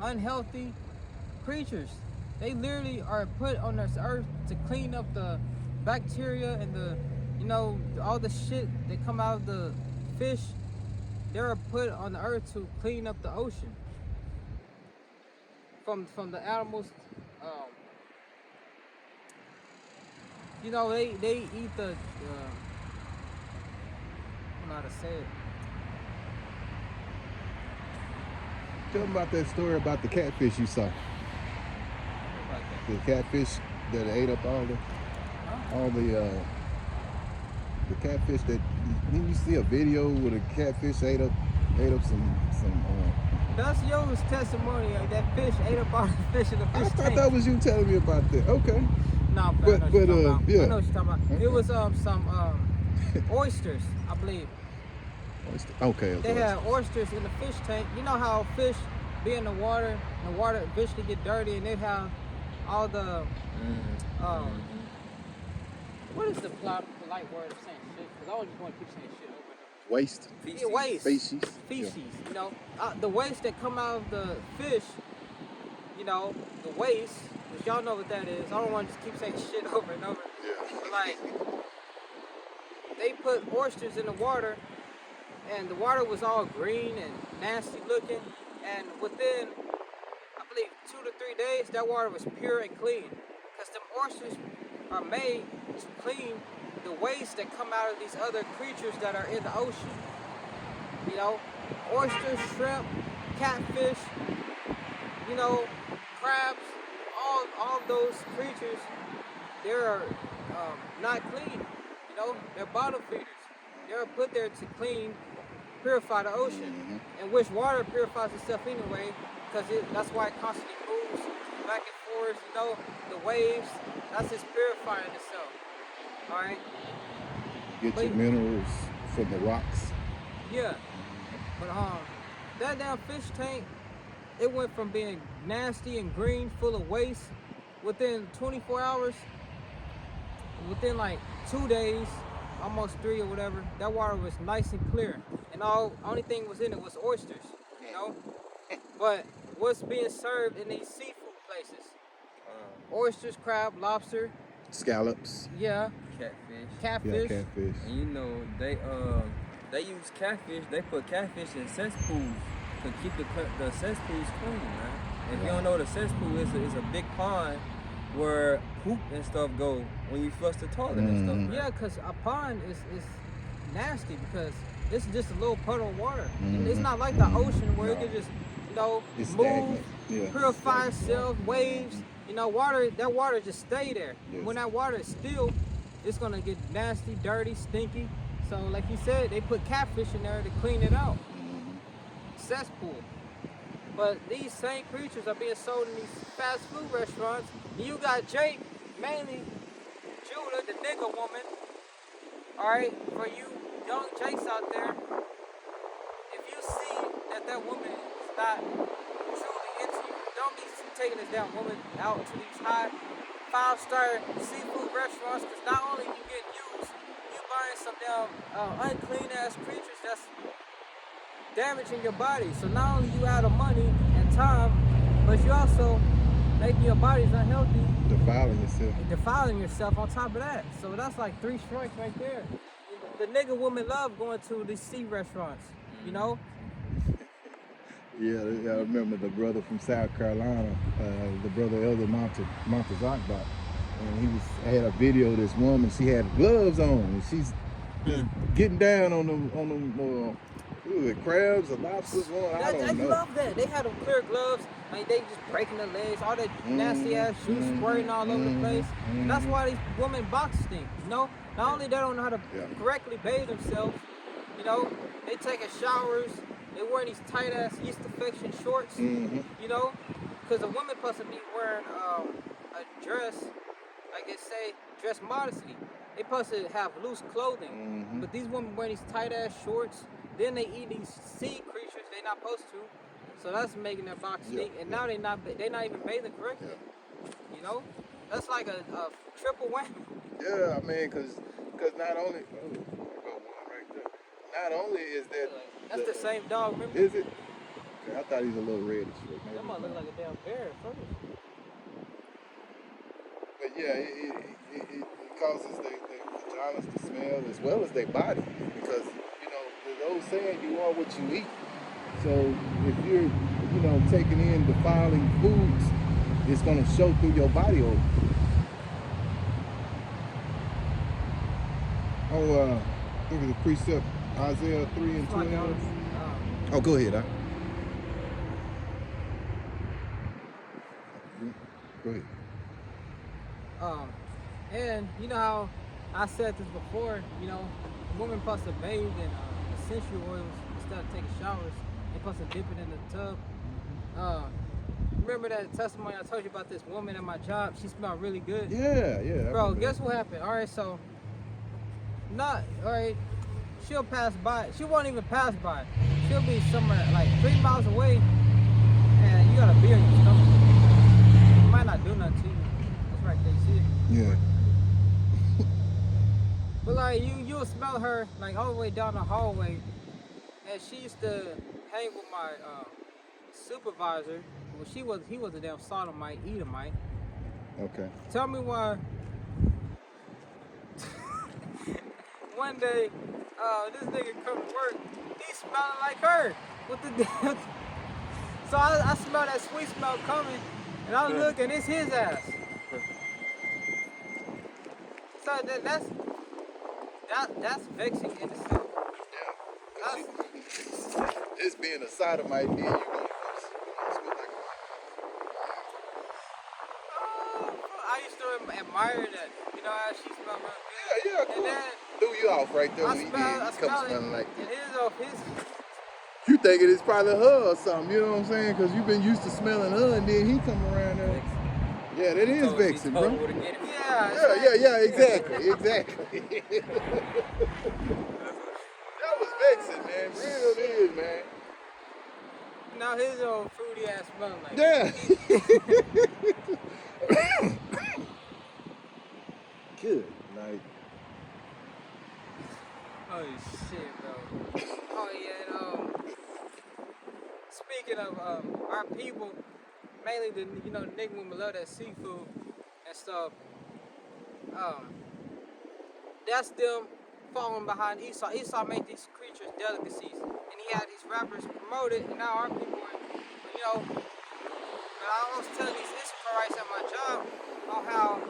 unhealthy creatures. They literally are put on this earth to clean up the bacteria and all the shit that come out of the fish. They're put on the earth to clean up the ocean from the animals. They eat the. I don't know how to say it. Tell them about that story about the catfish you saw. The catfish that ate up the catfish that, didn't you see a video where the catfish ate up some That's Yo's testimony. That fish ate up all the fish in the fish I thought tank. that was you telling me about that. Okay. No, But I know what you're talking about. yeah. I know what you're talking about. Okay. It was some oysters, I believe. Okay. They had oysters in the fish tank. You know how fish be in the water eventually get dirty, and they have all the what is the polite word of saying shit? Because I always want to keep saying shit over and over. Waste. Yeah, waste. Feces. Yeah. The waste that come out of the fish, the waste, which y'all know what that is. I don't want to just keep saying shit over and over. Yeah. But like, they put oysters in the water, and the water was all green and nasty looking, and within, I believe, 2 to 3 days, that water was pure and clean. Because them oysters are made to clean the waste that come out of these other creatures that are in the ocean. Oysters, shrimp, catfish, crabs, all those creatures, they're not clean. They're bottom feeders. They're put there to purify the ocean, and which water purifies itself anyway, because that's why it constantly moves back and forth. The waves, that's just purifying itself. All right. Get your minerals from the rocks. Yeah, but that damn fish tank, it went from being nasty and green, full of waste, within 24 hours, within like 2 days, almost 3 or whatever, that water was nice and clear, and only thing was in it was oysters, But what's being served in these seafood places? Oysters, crab, lobster, Scallops. yeah, Catfish. Yeah, catfish. And they use catfish. They put catfish in cesspools to keep the cesspools clean, man. If you don't know what a cesspool is, it's a big pond where poop and stuff go when you flush the toilet and stuff, man. Yeah, because a pond is nasty because it's just a little puddle of water. It's not like the ocean where it can just, It's move, stagnant. Yeah, purify it's itself, waves. That water just stay there. Yes. When that water is still, it's gonna get nasty, dirty, stinky. So like you said, they put catfish in there to clean it out. Cesspool. But these same creatures are being sold in these fast food restaurants. And you got Jake, mainly Judah, the nigga woman. Alright, for you young Jakes out there, if you see that woman is not truly into you, don't be taking this damn woman out to these high 5-star seafood restaurants, because not only you get used, you buying some damn unclean ass creatures that's damaging your body. So not only you out of money and time, but you also making your bodies unhealthy, defiling yourself on top of that. So that's like 3 strikes right there. The nigga women love going to these sea restaurants, Yeah, I remember the brother from South Carolina, the brother Elder Montezakbot, and he had a video of this woman. She had gloves on, and she's just getting down on them crabs or lobsters. I don't know. Love that. They had them clear gloves. Like they just breaking their legs, all that nasty ass juice squirting all over the place. And that's why these women box stink. Not only they don't know how to correctly bathe themselves, they taking showers. They wearing these tight ass yeast infection shorts, because a woman supposed to be wearing a dress, like they say, dress modestly. They supposed to have loose clothing, but these women wearing these tight ass shorts. Then they eat these sea creatures they're not supposed to. So that's making their box stink. And now they're not even bathing correctly. You know, that's like a triple whammy. Yeah, I mean, cause not only right there. Not only is that that's the same dog. Remember? Is it? Okay, I thought he was a little reddish. That might look like a damn bear at first. But yeah, it causes their vaginas to smell as well as their body, because you know the old saying, you are what you eat. So if you're taking in defiling foods, it's going to show through your body odor. Oh, look at the precept, Isaiah 3 and 12. Oh, go ahead, Go ahead. And you know how I said this before, you know, women supposed to bathe in essential oils instead of taking showers. They're supposed to dip it in the tub. Remember that testimony I told you about this woman at my job? She smelled really good. Yeah. Bro, guess what happened? All right, so, she'll pass by. She won't even pass by. She'll be somewhere like 3 miles away, and you got a beer in your stomach. It might not do nothing to you. That's right, they see it. Yeah. But like you'll smell her like all the way down the hallway, and she used to hang with my supervisor. Well, he was a damn sodomite, Edomite. Okay. Tell me why. One day, this nigga come to work. He smelling like her. What the damn? So I smell that sweet smell coming, and I look, and it's his ass. So that's vexing in itself. Yeah. It's being a sodomite, then you gonna smell like I used to admire that. You know how she smelled real good. Yeah, cool. And then threw you off right there I when he smell smelling like it is off his. You thinking it's probably her or something, you know what I'm saying? Because you've been used to smelling her, and then he come around there. Yeah, that is vexing, bro. Yeah, exactly. That was vexing, man. Real it is, man. Now his old fruity ass smelling like Yeah. Good night. Oh shit, bro. Oh yeah, and speaking of our people, mainly the nigga women love that seafood and stuff. That's them falling behind Esau. Esau made these creatures delicacies, and he had these rappers promote it, and now our people are, But I was telling these Issacharites at my job on how I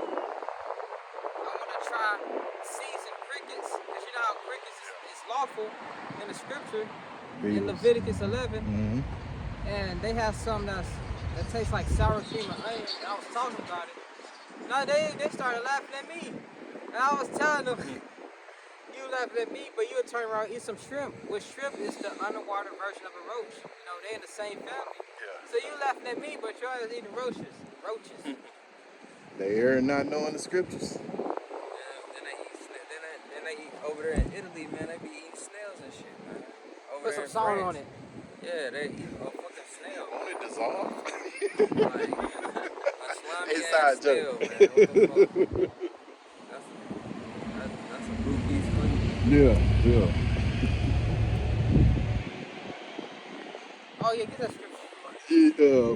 want to try seasoned crickets, because you know how crickets is lawful in the scripture in Leviticus 11, and they have some that tastes like sour cream and onion. And I was talking about it. Now they started laughing at me, and I was telling them, you laughing at me, but you'll turn around and eat some shrimp. Which shrimp is the underwater version of a roach. They in the same family. Yeah. So you laughing at me, but y'all is eating roaches. They are not knowing the scriptures. Then they eat over there in Italy, man. They be eating snails and shit, man. Put some salt on it. Yeah, they eat a fucking snail. On it dissolve. Like a slimy Inside ass snail, joke. man. What the fuck? That's a blue piece for you. Yeah. Oh yeah, get that scripture.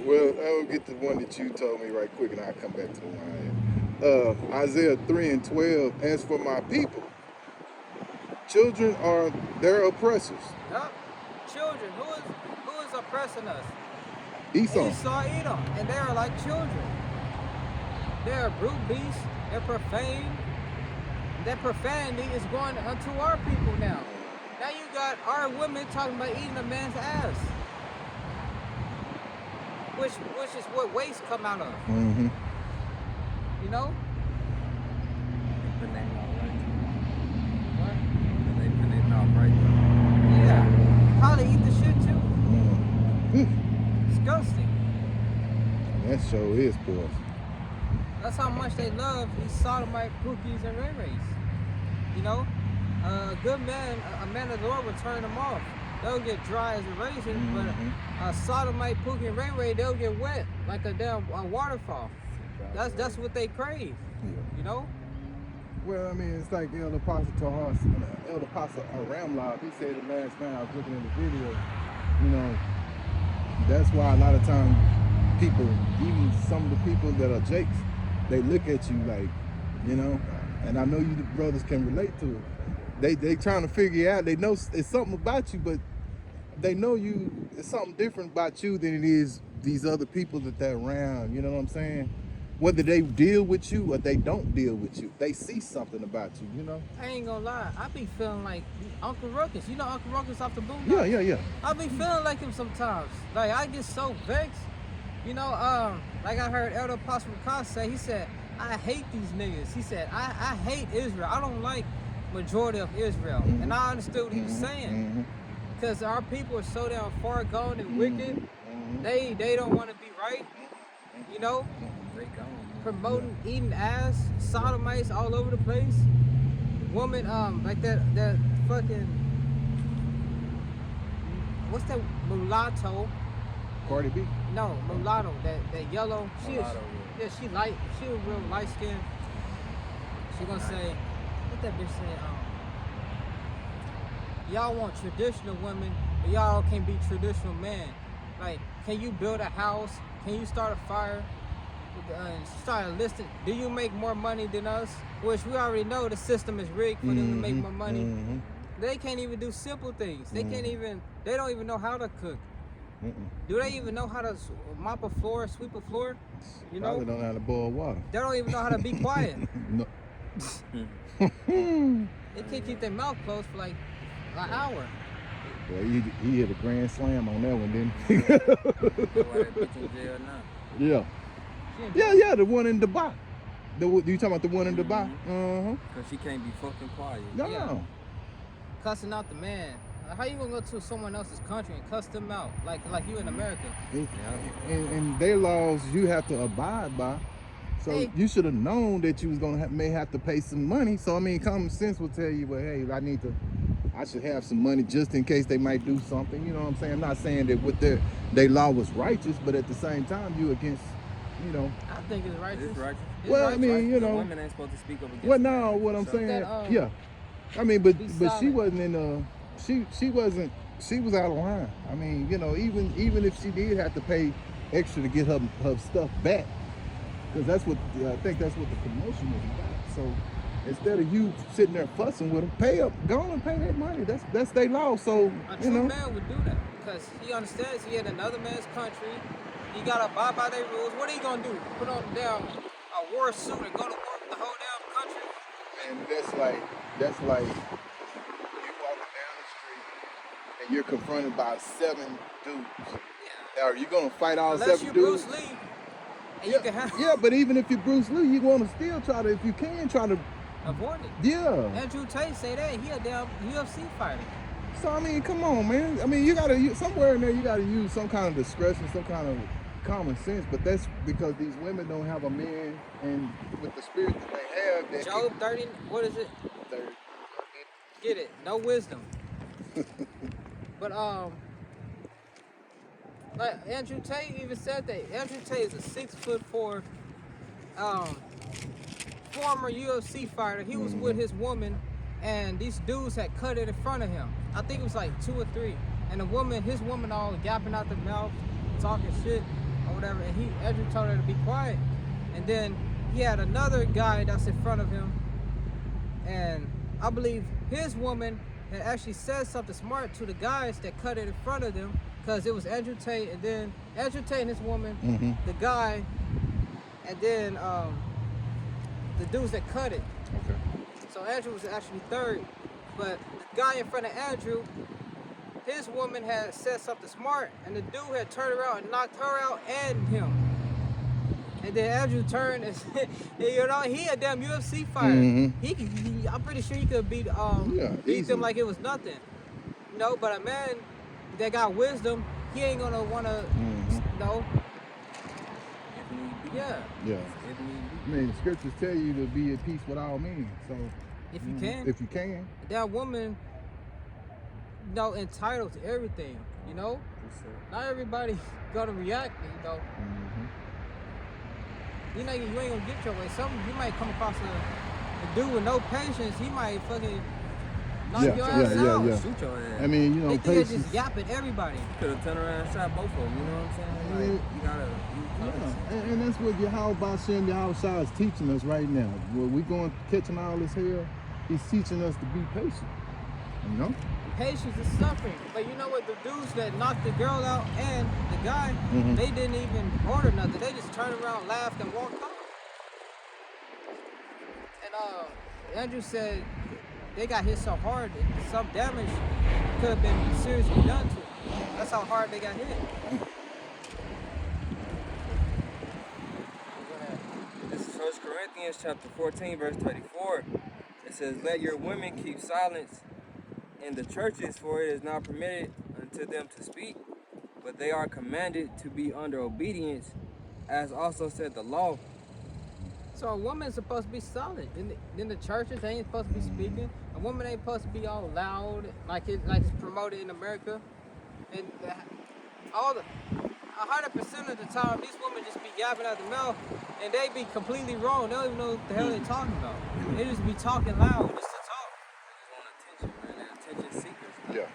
Well, I'll get the one that you told me right quick, and I'll come back to the one I had. Isaiah 3 and 12, as for my people, children are their oppressors. Yep. Children, who is oppressing us? Esau, Edom, and they are like children. They are brute beasts, they're profane. That profanity is going unto our people now. Now you got our women talking about eating a man's ass. Which is what waste come out of. Mm-hmm. You know? Putting their mouth right. What? They putting their mouth right. Yeah. Probably eat the shit too. Mm. Disgusting. That show is poison. That's how much they love these sodomite cookies and ray-rays. A good man, a man of the Lord will turn them off. they'll get dry as a raisin, but a sodomite, Pookie, and Ray Ray, they'll get wet like a damn waterfall. That's what they crave, you know? Well, I mean, it's like Elder Apostle Tahar, Elder Apostle Ramlab, he said it last night, I was looking at the video, you know, that's why a lot of times people, even some of the people that are jakes, they look at you like, you know, and I know you the brothers can relate to it. They trying to figure out, they know it's something about you, but they know it's something different about you than it is these other people that they're around, you know what I'm saying? Whether they deal with you or they don't deal with you, they see something about you, you know? I ain't gonna lie, I be feeling like Uncle Ruckus. You know Uncle Ruckus off the boom? Yeah. I be feeling like him sometimes. Like, I get so vexed. You know, like I heard Elder Apostle Rakaz say, he said, I hate these niggas. He said, I hate Israel. I don't like majority of Israel. And I understood what he was saying. Because our people are so damn far gone and wicked. They don't want to be right. You know? Promoting, eating ass, sodomites all over the place. Woman, like that fucking, what's that mulatto? Cardi B? No, mulatto, that yellow. She a real light skin. She gonna say, what that bitch say? Y'all want traditional women, but y'all can't be traditional men. Like, can you build a house? Can you start a fire? Start listing. Do you make more money than us? Which we already know the system is rigged for them to make more money. They can't even do simple things. They can't even. They don't even know how to cook. Do they even know how to mop a floor, sweep a floor? You know. Probably don't know how to boil water. They don't even know how to be quiet. No. They can't keep their mouth closed for like an hour. Well, he hit a grand slam on that one, didn't he? That bitch in jail now. Yeah, the one in Dubai. You talking about the one in Dubai? Because she can't be fucking quiet. No. Yeah. Cussing out the man. How you gonna go to someone else's country and cuss them out like you in America? And their laws you have to abide by. So you should have known that you was may have to pay some money. So I mean, common sense will tell you, well, hey, I should have some money just in case they might do something. You know what I'm saying? I'm not saying that what their law was righteous, but at the same time, you against, you know. I think it's righteous. It's righteous. Well, I mean, you know. Women ain't supposed to speak up against. Well, no, what I'm saying, yeah. I mean, but she wasn't in she was out of line. I mean, you know, even if she did have to pay extra to get her stuff back, because that's what I think that's what the promotion was about. So instead of you sitting there fussing with them, go on and pay that money. That's their law. So a true man would do that because he understands he in another man's country. He gotta abide by their rules. What are you gonna do? Put on down a war suit and go to war with the whole damn country? And that's like you walking down the street and you're confronted by 7 dudes. Yeah. Are you gonna fight all Unless 7 Bruce dudes? Lee, and you can have but even if you're Bruce Lee, you want to still try to, if you can, try to avoid it. Yeah. Andrew Tate say that he a damn UFC fighter. So I mean, come on, man. I mean, you gotta somewhere in there, you gotta use some kind of discretion, some kind of common sense. But that's because these women don't have a man, and with the spirit that they have, Job 30. What is it? 30. Get it? No wisdom. But like Andrew Tate even said that Andrew Tate is a 6'4" former UFC fighter. He was with his woman, and these dudes had cut it in front of him. I think it was like 2 or 3, and his woman, all gapping out the mouth, talking shit or whatever. And Andrew told her to be quiet. And then he had another guy that's in front of him, and I believe his woman had actually said something smart to the guys that cut it in front of them, because it was Andrew Tate, and then Andrew Tate and his woman, the guy, and then the dudes that cut it. Okay. So Andrew was actually third, but the guy in front of Andrew, his woman had said something smart, and the dude had turned around and knocked her out and him. And then Andrew turned and you know, he a damn UFC fighter. I'm pretty sure he could beat them like it was nothing. You know, but a man that got wisdom, he ain't gonna wanna know. Yeah. I mean, the scriptures tell you to be at peace with all men. So if you can. If you can. That woman, entitled to everything. Not everybody gonna react. You ain't gonna get your way. You might come across a dude with no patience. He might fucking knock your ass out. Shoot your ass. I mean, they think patience. they just yap at everybody. You could have turned around and shot both of them. You know what I'm saying? Like, you gotta. And that's what Yahweh is teaching us right now. When we going catching all this hell, he's teaching us to be patient. Patience is suffering. But you know what? The dudes that knocked the girl out and the guy, they didn't even order nothing. They just turned around, laughed, and walked off. And Andrew said they got hit so hard that some damage could have been seriously done to them. That's how hard they got hit. This is 1 Corinthians chapter 14, verse 34. It says, "Let your women keep silence in the churches, for it is not permitted unto them to speak, but they are commanded to be under obedience, as also said the law." So a woman's supposed to be silent. In the churches, they ain't supposed to be speaking. A woman ain't supposed to be all loud, like it's promoted in America. And 100% of the time, these women just be yapping out the mouth, and they be completely wrong. They don't even know what the hell they're talking about. They just be talking loud just to talk. They want attention, man. They're attention seekers. Yeah.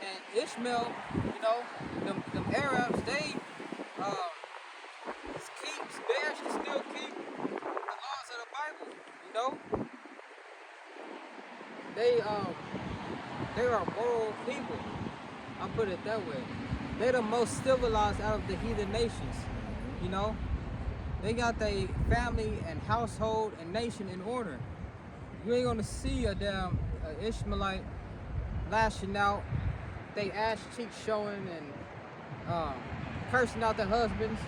And Ishmael, them Arabs, they should still keep the laws of the Bible. They are moral people. I'll put it that way. They're the most civilized out of the heathen nations. They got their family and household and nation in order. You ain't gonna see a damn Ishmaelite lashing out, they ass cheeks showing and cursing out their husbands.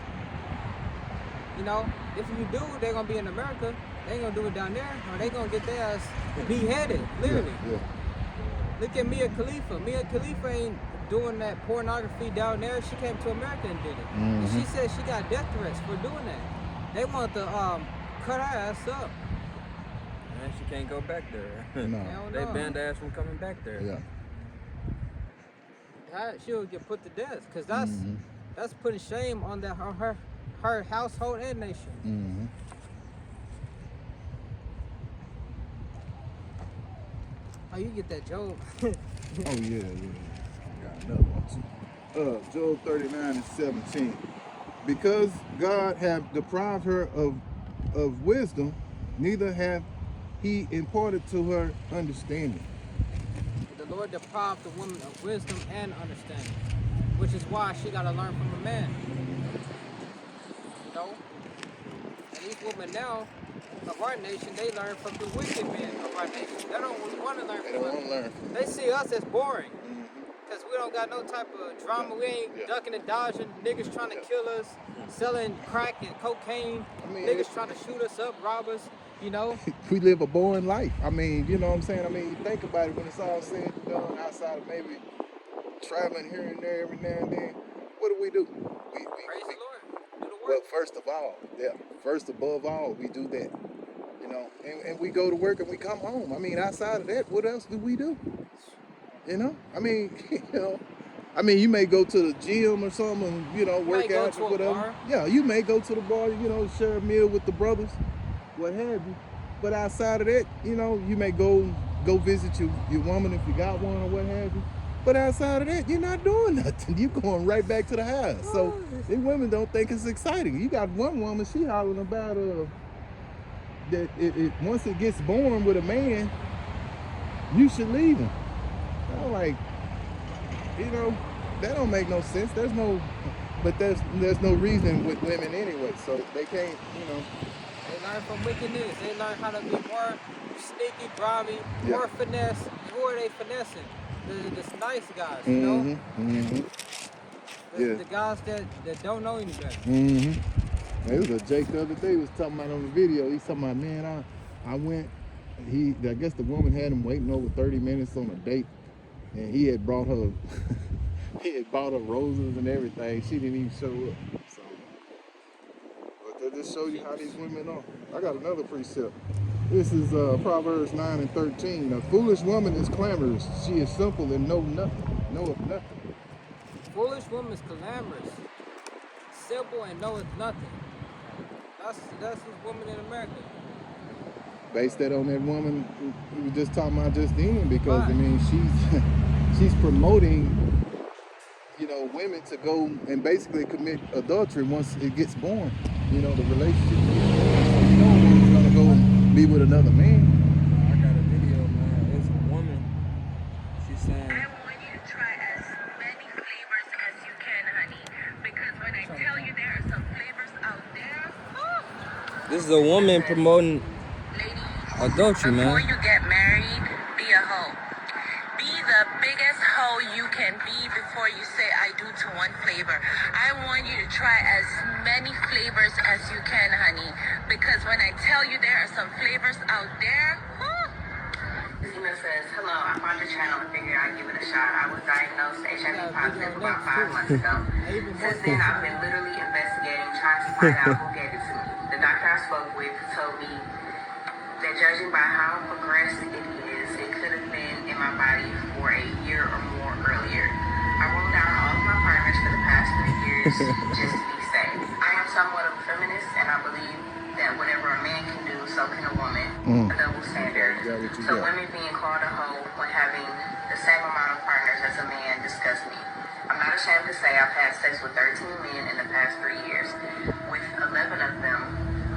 If you do, they're gonna be in America. They ain't gonna do it down there, or they gonna get their ass beheaded, literally. Yeah. Look at Mia Khalifa. Mia Khalifa ain't doing that pornography down there. She came to America and did it. And she said she got death threats for doing that. They want to cut her ass up. Man, she can't go back there. No. They banned her ass from coming back there. Yeah. She'll get put to death, because that's putting shame on her household and nation. Oh, you get that Job. Oh yeah. Got another one too. Job 39:17. Because God hath deprived her of wisdom, neither hath he imparted to her understanding. The Lord deprived the woman of wisdom and understanding, which is why she got to learn from a man. And these women now of our nation, they learn from the wicked men of our nation. They don't want to learn from us. They see us as boring, because we don't got no type of drama. We ain't ducking and dodging, niggas trying to kill us, selling crack and cocaine, niggas trying to shoot us up, rob us, We live a boring life. You know what I'm saying? You think about it, when it's all said and done, outside of maybe traveling here and there every now and then, what do? We praise the Lord. Do the work. Well, first above all, we do that. And we go to work and we come home. Outside of that, what else do we do? You may go to the gym or something and, work out or whatever. Bar. Yeah, you may go to the bar, share a meal with the brothers, what have you. But outside of that, you may go visit your woman if you got one or what have you. But outside of that, you're not doing nothing. You're going right back to the house. So these women don't think it's exciting. You got one woman, she hollering about that once it gets born with a man, you should leave him. I'm like, that don't make no sense. There's no reason with women anyway. So they can't, They learn from wickedness. They learn how to be more sneaky, grimy, more finesse. Who are they finessing? The nice guys, The guys that don't know any better. There was a Jake the other day was talking about on the video. He's talking about, man, I went. I guess the woman had him waiting over 30 minutes on a date, and he had brought her. He had bought her roses and everything. She didn't even show up. So, but that just show you how these women are. I got another precept. This is Proverbs 9 and 13. A foolish woman is clamorous. She is simple and knoweth nothing. Foolish woman is clamorous, simple and knoweth nothing. That's this woman in America. Base that on that woman we were just talking about just then, because Right. I mean she's promoting, you know, women to go and basically commit adultery once it gets born. You know, the relationship gets born. So you know a woman's gonna go and be with another man. I got a video, man. It's a woman. She's saying, I want you to try as many flavors as you can, honey. Because when I tell you there are some flavors out there, this is a woman promoting ladies, adultery, before man. you get married, be a hoe. Be the biggest hoe you can be before you say I do to one flavor. I want you to try as many flavors as you can, honey. Because when I tell you there are some flavors out there, Zima says, hello, I found your channel and figured I'd give it a shot. I was diagnosed HIV positive about 5 months ago. Since then, I've been literally investigating, trying to find out who gave it to me. The doctor I spoke with told me that judging by how progressed it is, it could have been in my body for a year or more earlier. I ruled out all of my partners for the past 3 years just to be safe. I am somewhat of a feminist, and I believe that whatever a man can do, so can a woman. A double standard. So women being called a hoe when having the same amount of partners as a man disgusts me. I'm not ashamed to say I've had sex with 13 men in the past 3 years. With 11 of them,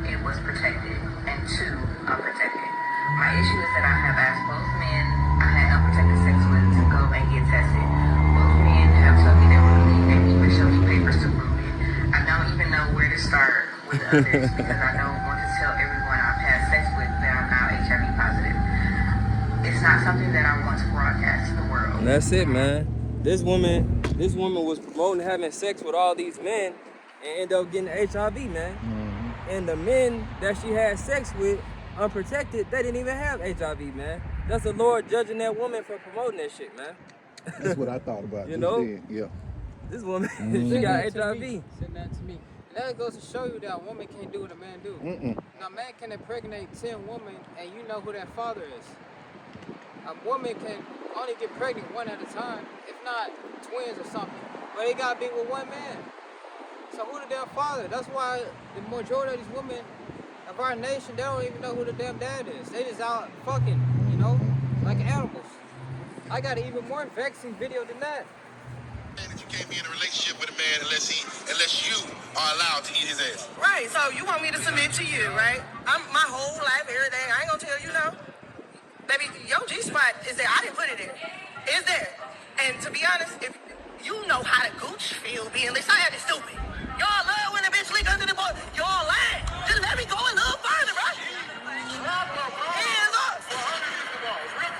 it was protected, and 2 unprotected. My issue is that I have asked both men I had unprotected sex with to go and get tested. Both men have told me they were clean and even showed me papers to prove it. I don't even know where to start with others because I don't want to tell everyone I've had sex with that I'm now HIV positive. It's not something that I want to broadcast to the world. And that's it, man. This woman was promoting having sex with all these men and ended up getting HIV, man. And the men that she had sex with, unprotected, they didn't even have HIV, man. That's the Lord judging that woman for promoting that shit, man. That's what I thought about. You just know? then. Yeah. This woman, Send she got that to HIV. me. Send that to me. And that goes to show you that a woman can't do what a man do. Now, a man can impregnate 10 women, and you know who that father is. A woman can only get pregnant one at a time, if not twins or something. But they gotta be with one man. So who the damn father? That's why the majority of these women of our nation, they don't even know who the damn dad is. They just out fucking, you know, like animals. I got an even more vexing video than that. That you can't be in a relationship with a man unless you are allowed to eat his ass. Right, so you want me to submit to you, right? I'm my whole life, everything. I ain't gonna tell you no. Baby, your G-spot is there. I didn't put it there. It's there. And to be honest, if you know how the gooch feel being licked, I had it stupid. Y'all love when a bitch lick under the boy. Y'all lying. Just let me go a little further, bro. Hands up.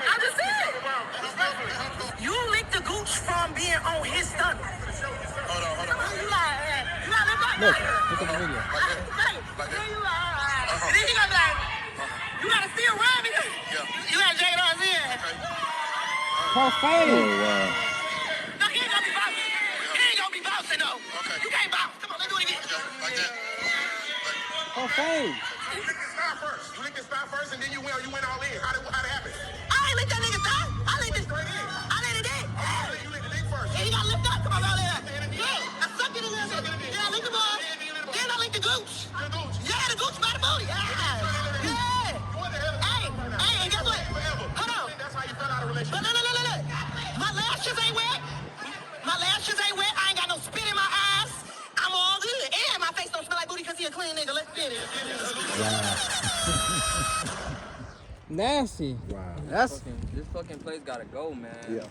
I just said. You licked the gooch from being on his stomach. Hold on. You lying. You lying. Look at the video. You lying. And then he gonna be like, you gotta still rub me. You gotta jack it on his head. Profane. Oh wow. No, he ain't gonna be bouncing. He ain't gonna be bouncing, though. Okay. You can't bounce. Come on, let's do it again. Like that. Profane. You lick his thigh first. You lick his thigh first, and then you went all in. How'd it happen? I ain't licked that nigga thigh. I licked it. Straight in. I licked it in. You lick the dick first. Yeah, you gotta lift up. Come on, roll it up. Yeah, I sucked it a little bit. Yeah, I licked the ball. Then I licked the gooch. The gooch. Yeah, the gooch by the booty. Yeah. Hey, and guess what? Hold on. That's how you fell out of a relationship. Look. My lashes ain't wet. I ain't got no spit in my eyes. I'm all good. And my face don't smell like booty because he a clean nigga. Let's get it. Nasty. Wow. That's This fucking place gotta go, man. Yeah.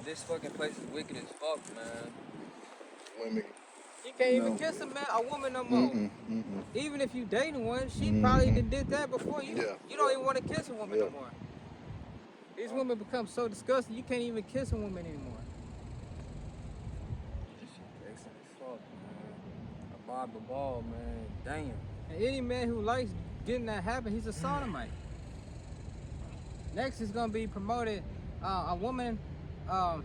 This fucking place is wicked as fuck, man. Women. you can't even No. kiss a woman no more. Even if you dating one, she probably did that before you. Yeah. You don't even want to kiss a woman no Yeah. more. These women become so disgusting, you can't even kiss a woman anymore. Vexing as fuck, man. I bobbed the ball, man. Damn. And any man who likes getting that happen, he's a sodomite. Next is gonna be promoted a woman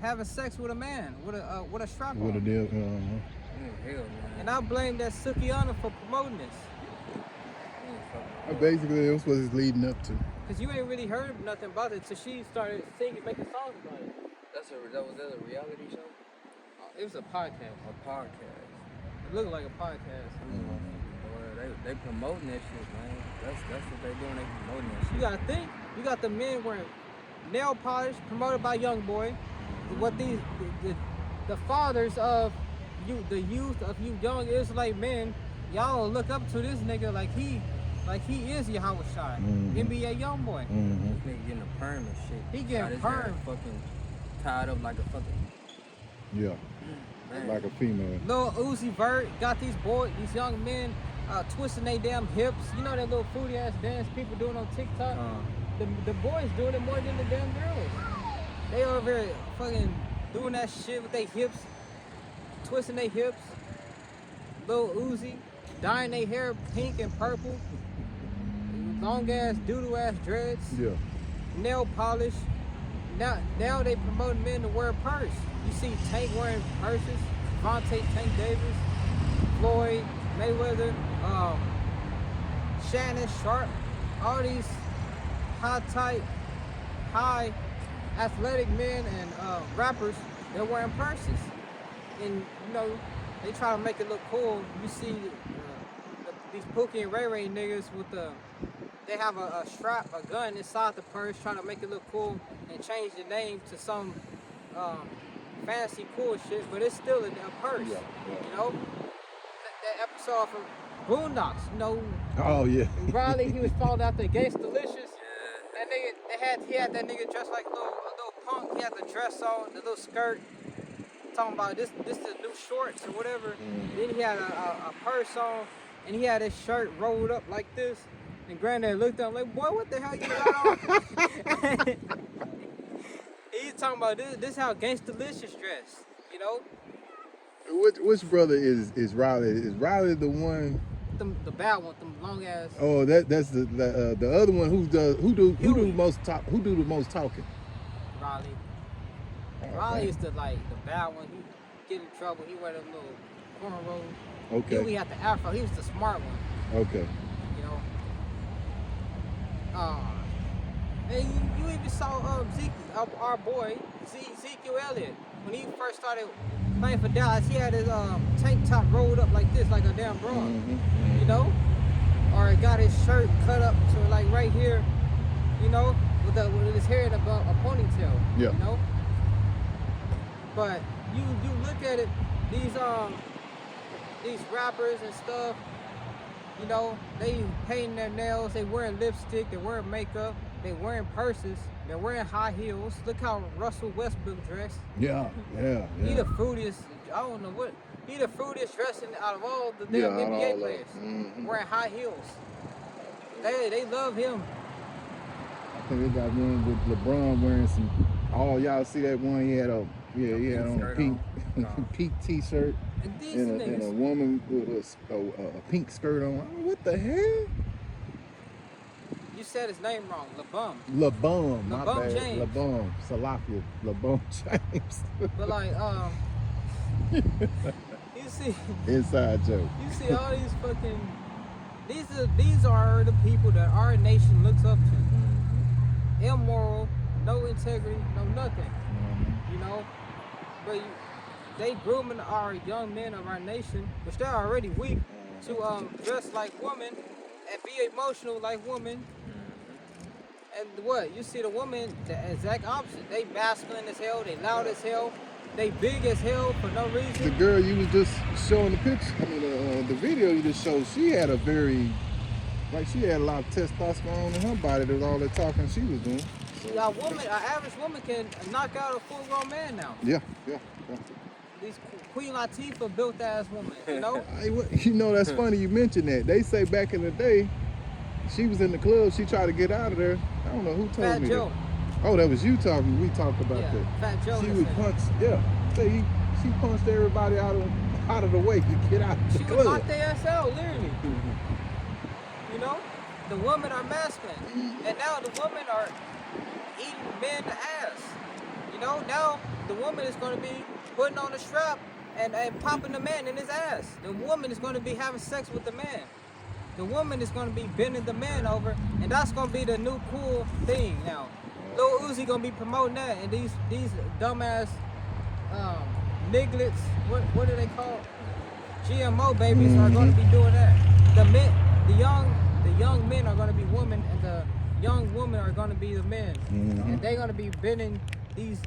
having sex with a man with a strap What a on. deal. Hell, man. And I blame that Sukiana for promoting this. Basically, that's what it's leading up to. Cause you ain't really heard nothing about it till she started singing, making songs about it. That was a reality show? It was a podcast. A podcast. It looked like a podcast. Boy, they promoting that shit, man. That's what they doing. They promoting that shit. You gotta think. You got the men wearing nail polish, promoted by Young Boy. What the fathers of the youth of you young Israelite men, y'all look up to this nigga like he is Yahweh Shai, NBA Young Boy. This nigga getting a perm and shit. He getting perm. Fucking tied up like a fucking. Yeah. Man. Like a female. Lil Uzi Vert got these young men twisting their damn hips. You know that little fruity ass dance people doing on TikTok? The boys doing it more than the damn girls. They over there fucking doing that shit with their hips, twisting their hips. Lil Uzi dyeing their hair pink and purple. Long ass doodle ass dreads. Yeah. Nail polish. Now they promoting men to wear a purse. You see Tank wearing purses, Vontae Tank Davis, Floyd Mayweather, Shannon Sharp, all these high athletic men and rappers, they're wearing purses. And you know, they try to make it look cool. You see these Pookie and Ray Ray niggas with they have a strap, a gun inside the purse, trying to make it look cool and change the name to some fancy cool shit, but it's still a purse. Yeah. You know, that episode from Boondocks, you know. Oh yeah. Riley, he was found out there, Gangsta Delicious. That nigga, he had that nigga dressed like a little punk. He had the dress on, the little skirt. Talking about this the new shorts or whatever. Then he had a purse on, and he had his shirt rolled up like this. And Granddad looked up like, boy, what the hell you got on? He's talking about this how Gangsta Delicious dress, you know? Which brother is Riley? Is Riley the one? The bad one, them long ass. Oh, that's the other one who do the most talking. Riley. Oh, Riley man. is the bad one. He get in trouble. He wear them little cornrows. Okay. He had the afro. He was the smart one. Okay. You know. And you even saw our boy Ezekiel Elliott when he first started playing for Dallas. He had his tank top rolled up like this, like a damn bra. You know, or he got his shirt cut up to like right here. You know, with his hair in a ponytail. Yeah. You know. But you look at it, these rappers and stuff. You know, they painting their nails, they wearing lipstick, they wearing makeup, they wearing purses, they're wearing high heels. Look how Russell Westbrook dressed. Yeah. He the fruitiest, I don't know what, he the fruitiest dressing out of all the damn NBA players. Wearing high heels. They love him. I think they got one with LeBron wearing some. Oh, y'all see that one? He had on a pink pink t-shirt. And a woman with a pink skirt on. What the hell? You said his name wrong, LeBum, my LeBum bad. James. LeBum, Salafia, LeBum James. But like, you see, Inside joke. you see all these fucking, these are the people that our nation looks up to. Immoral, no integrity, no nothing. You know, but they grooming our young men of our nation, which they're already weak, to dress like women and be emotional like women. And what? You see the women, the exact opposite. They masculine as hell, they loud as hell, they big as hell for no reason. The girl you was just showing the picture, the video you just showed, she had a she had a lot of testosterone in her body. That was all the talking she was doing. So, An average woman can knock out a full-grown man now. Yeah. These Queen Latifah built ass woman, you know? That's funny you mentioned that. They say back in the day, she was in the club, she tried to get out of there. I don't know who told Fat me Joe. that. Oh, that was you talking. We talked about that. Fat Joe. She would punch. Yeah. Say she punched everybody out of the way to get out of the She club. would knock their ass out, literally. You know, the women are masculine, and now the women are eating men the ass. You know, now the woman is going to be putting on a strap and popping the man in his ass. The woman is going to be having sex with the man. the woman is gonna be bending the man over, and that's gonna be the new cool thing now. Lil Uzi gonna be promoting that, and these dumbass nigglets, what are they called? GMO babies are gonna be doing that. The young men are gonna be women, and the young women are gonna be the men, and they're gonna be bending these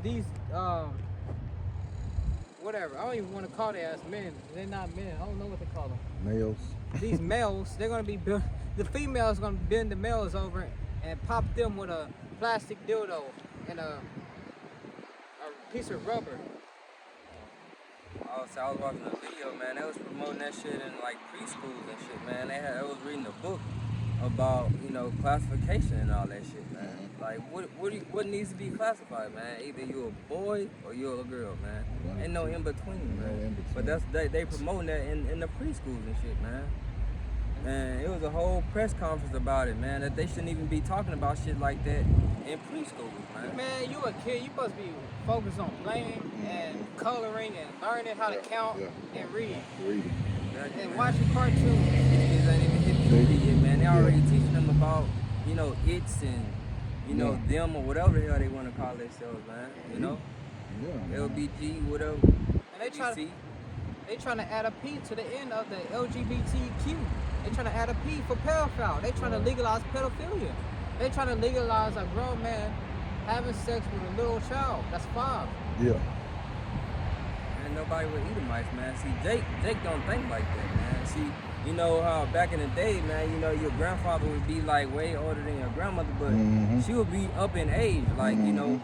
whatever. I don't even want to call their ass men. They're not men. I don't know what to call them. Males. These males, they're gonna be the females gonna bend the males over and pop them with a plastic dildo and a piece of rubber. I was watching a video, man. They was promoting that shit in like preschools and shit, man. I was reading a book about, you know, classification and all that shit, man. Like, what needs to be classified, man? Either you're a boy or you're a girl, man. Ain't no in between, man. But they promoting that in the preschools and shit, man. And it was a whole press conference about it, man. That they shouldn't even be talking about shit like that in preschools, man. Man, you a kid. You supposed to be focused on playing and coloring and learning how to count and read. And watching cartoons. These kids ain't even hit puberty yet, man. They already teaching them about, you know, it's and, you know, them or whatever the hell they want to call themselves, man. You know? LBG, whatever. And they trying to add a P to the end of the LGBTQ. They trying to add a P for pedophile. They trying to legalize pedophilia. They trying to legalize a grown man having sex with a little child. That's 5. Yeah. And nobody would eat mice, man. See, Jake don't think like that, man. See, you know how back in the day, man, you know, your grandfather would be like way older than your grandmother, but she would be up in age. Like, you know,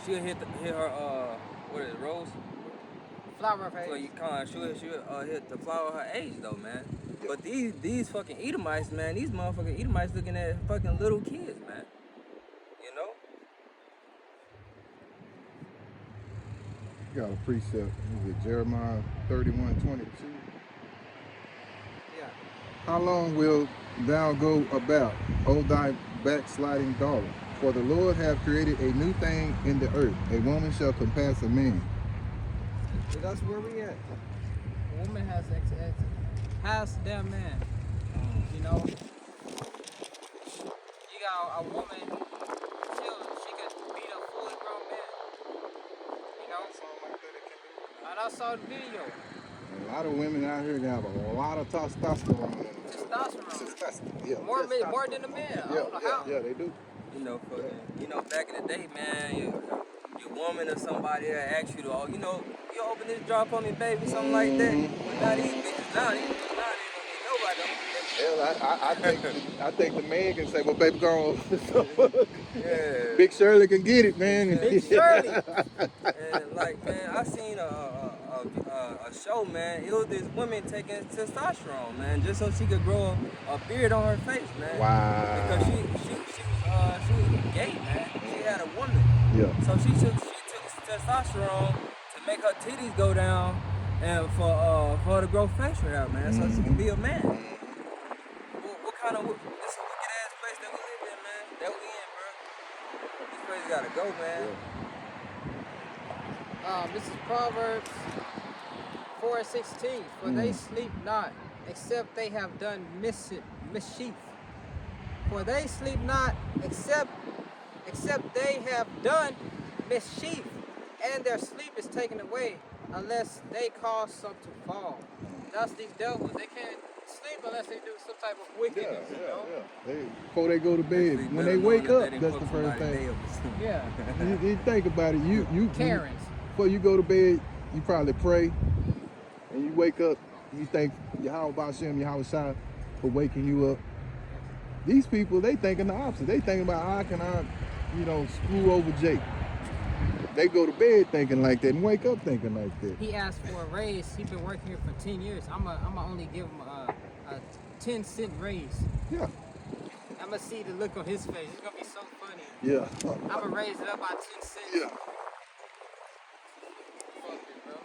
she'll hit her what is it, rose? Flower of age. So you she'll hit the flower of her age though, man. But these fucking Edomites, man, these motherfucking Edomites looking at fucking little kids, man. You know? Got a precept. Is it Jeremiah 31:22? Yeah. How long will thou go about, O thy backsliding daughter? For the Lord hath created a new thing in the earth. A woman shall compass a man. So that's where we at. A woman has their man. You know? You got a woman, she can beat a fully grown man. You know? And I saw the video. A lot of women out here that have a lot of testosterone in them. Testosterone. Yeah. More than the men. I don't know how. Yeah, they do. You know, you know, back in the day, man, your woman or somebody that asked you to, oh, you know, you open this jar for me, baby, something like that. Now these bitches, now they don't need nobody. Hell, I think the man can say, well, baby, go on. Yeah. Big Shirley can get it, man. Big Shirley. And like, man, I seen a show, man. It was this woman taking testosterone, man, just so she could grow a beard on her face, man. Wow. Because she was gay, man. She had a woman. Yeah. So she took testosterone to make her titties go down and for her to grow facial out, man, so she can be a man. What kind of this wicked ass place that we live in, man? That we in, bro. This place gotta go, man. This is Proverbs 4:16. For they sleep not, except they have done mischief. For they sleep not, except they have done mischief, and their sleep is taken away, unless they cause some to fall. That's these devils. They can't sleep unless they do some type of wickedness, you know? Before they go to bed, when they wake up, that's the first thing. Yeah. You think about it, you Karens. Before you go to bed, you probably pray, and you wake up, you thank Yahweh Bashem, Yahweh Shai for waking you up. These people, they thinking the opposite. They thinking about how can I, screw over Jake. They go to bed thinking like that and wake up thinking like that. He asked for a raise. He's been working here for 10 years. I'm gonna only give him a 10-cent raise. Yeah. I'm gonna see the look on his face. It's gonna be so funny. Yeah. I'm gonna raise it up by 10 cents. Yeah. Fuck it, bro.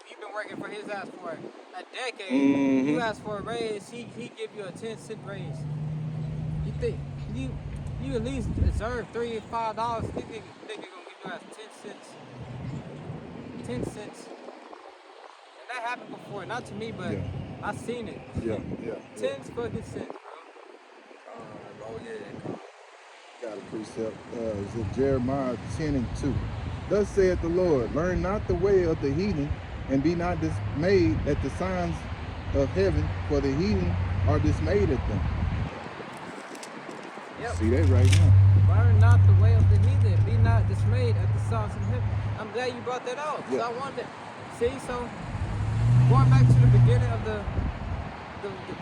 You've been working for his ass for a decade. Mm-hmm. You ask for a raise, he give you a 10-cent raise. You think you at least deserve $3 or $5? You think gonna give you ass 10 cents? 10 cents. And that happened before, not to me, but Yeah. I seen it. Yeah. 10 fucking cents, bro. got a precept. Is it Jeremiah 10:2? Thus saith the Lord, learn not the way of the heathen, and be not dismayed at the signs of heaven, for the heathen are dismayed at them. Yep. See that right now. Learn not the way of the heathen. Be not dismayed at the signs of heaven. I'm glad you brought that out. Because I wanted to see, so going back to the beginning of the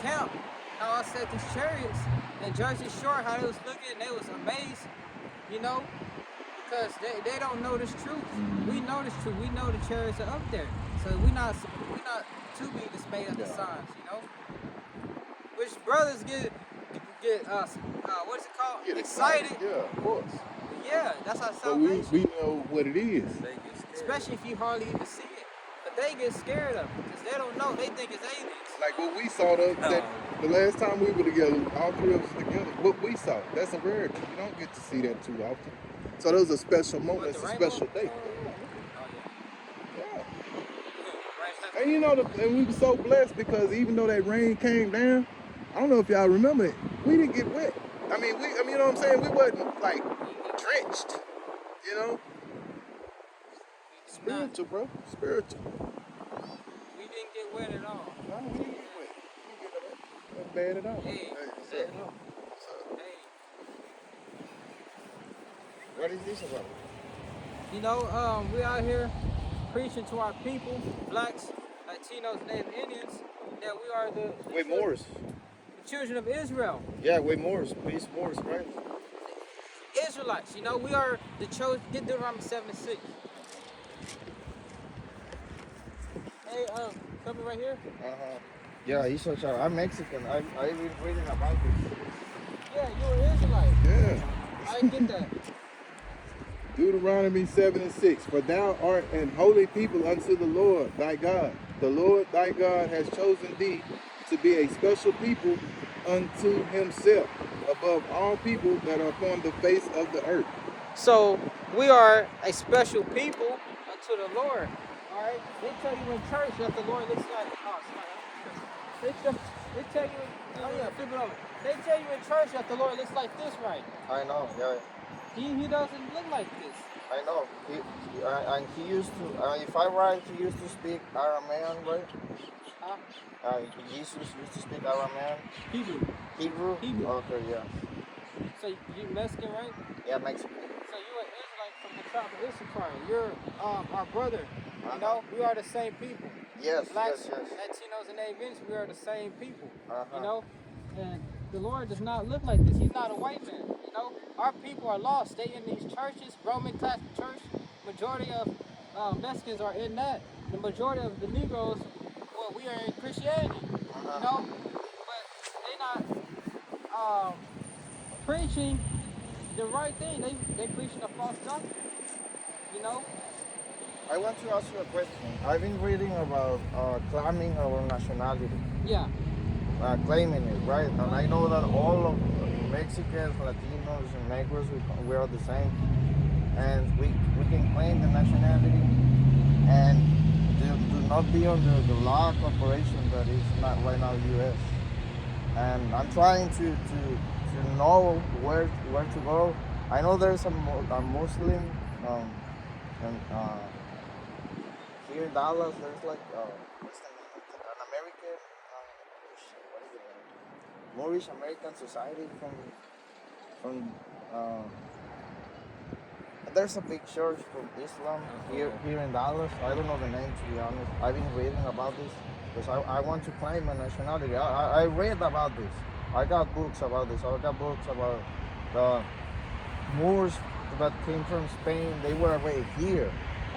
camp, how I said these chariots and Jersey Shore, how they was looking, they was amazed, you know, because they don't know this truth. We know this truth. We know the chariots are up there. So we not to be dismayed at the signs, you know. Which brothers get what is it called? Get excited. Yeah, of course. Yeah, that's our But salvation. we know what it is. They get scared. Especially if you hardly even see it. But they get scared of it because they don't know. They think it's aliens. Like what we saw the last time we were together, all three of us together, what we saw, that's a rarity. You don't get to see that too often. So that was a special moment, it's a special day. Yeah. And you know, and we were so blessed because even though that rain came down, I don't know if y'all remember it, we didn't get wet. I mean, you know what I'm saying? We wasn't like drenched, you know? Spiritual, bro. Spiritual. We didn't get wet at all. No, we didn't get wet. We didn't get bad at all. Hey, what's hey, up? What's up? hey. What is this about? You know, we out here preaching to our people, blacks, Latinos, Native Indians, that we are the Moors. children of Israel. Yeah, Moors. Peace Moors, right? Israelites, you know, we are the chosen. Get Deuteronomy 7:6. Hey, come right here. Yeah, Issachar. I'm Mexican. I've been reading about this. Yeah, you're an Israelite. Yeah. I get that. Deuteronomy 7:6. For thou art an holy people unto the Lord thy God. The Lord thy God has chosen thee to be a special people unto himself, above all people that are upon the face of the earth. So we are a special people unto the Lord. All right. They tell you in church that the Lord looks like. Oh, sorry. They tell you. Oh yeah, flip it over. They tell you in church that the Lord looks like this, right? I know. Yeah, He doesn't look like this. I know. He used to. If I'm right, he used to speak Aramean, right? Huh? Jesus used to speak Aramean. Hebrew. Hebrew. Hebrew. Okay, yeah. So you Mexican, right? Yeah, Mexican. So you're an Israelite from the tribe of Issachar. You're our brother. You know, we are the same people. Yes, Blacks, yes. Latinos, and Native Indians, we are the same people. Uh-huh. You know, and the Lord does not look like this. He's not a white man. You know, our people are lost. They in these churches, Roman Catholic Church. Majority of Mexicans are in that. The majority of the Negroes, well, we are in Christianity. You know, but they not preaching the right thing. They preaching a false doctrine. You know. I want to ask you a question. I've been reading about claiming our nationality. Yeah. Claiming it, right? And I know that all of Mexicans, Latinos, and Negros, we are the same. And we can claim the nationality and do not be under the law corporation that is not right now U.S. And I'm trying to know where to go. I know there's a Muslim and here in Dallas, there's like what's the name of it? An American what is it? Moorish American Society from there's a big church from Islam here in Dallas. I don't know the name, to be honest. I've been reading about this because I want to claim my nationality. I read about this. I got books about this. I got books about the Moors that came from Spain. They were already here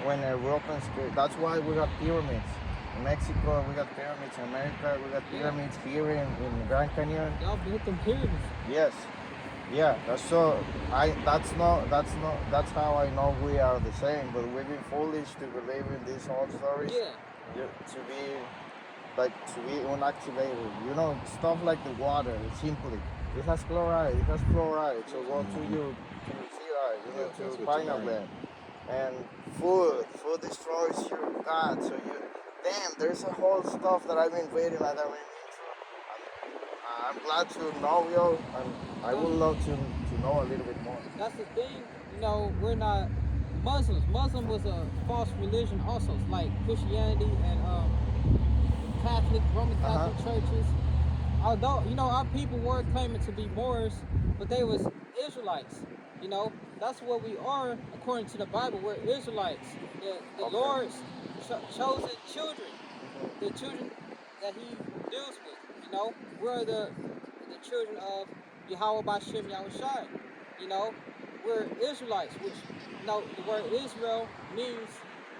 when Europeans came. That's why we got pyramids. In Mexico, we got pyramids. In America, we got pyramids here in Grand Canyon. Y'all built them pyramids. Yes. Yeah, that's how I know we are the same, but we've been foolish to believe in these old stories. Yeah. To be unactivated. You know, stuff like the water, simply. It has chloride, it has fluoride, so go to your to pineapple bed. And food destroys your gut, so there's a whole stuff that I've been reading that I've been into. I'm glad to know you, and I would love to to know a little bit more. That's the thing. You know, we're not Muslims. Muslim was a false religion also. It's like Christianity and Catholic, Roman Catholic churches. Although, you know, our people were claiming to be Moors, but they was Israelites. You know, that's what we are according to the Bible. We're Israelites. The Lord's chosen children. The children that he deals with. You know, we're the children of Yahweh Bashem Yahushai. You know, we're Israelites, which, you know, the word Israel means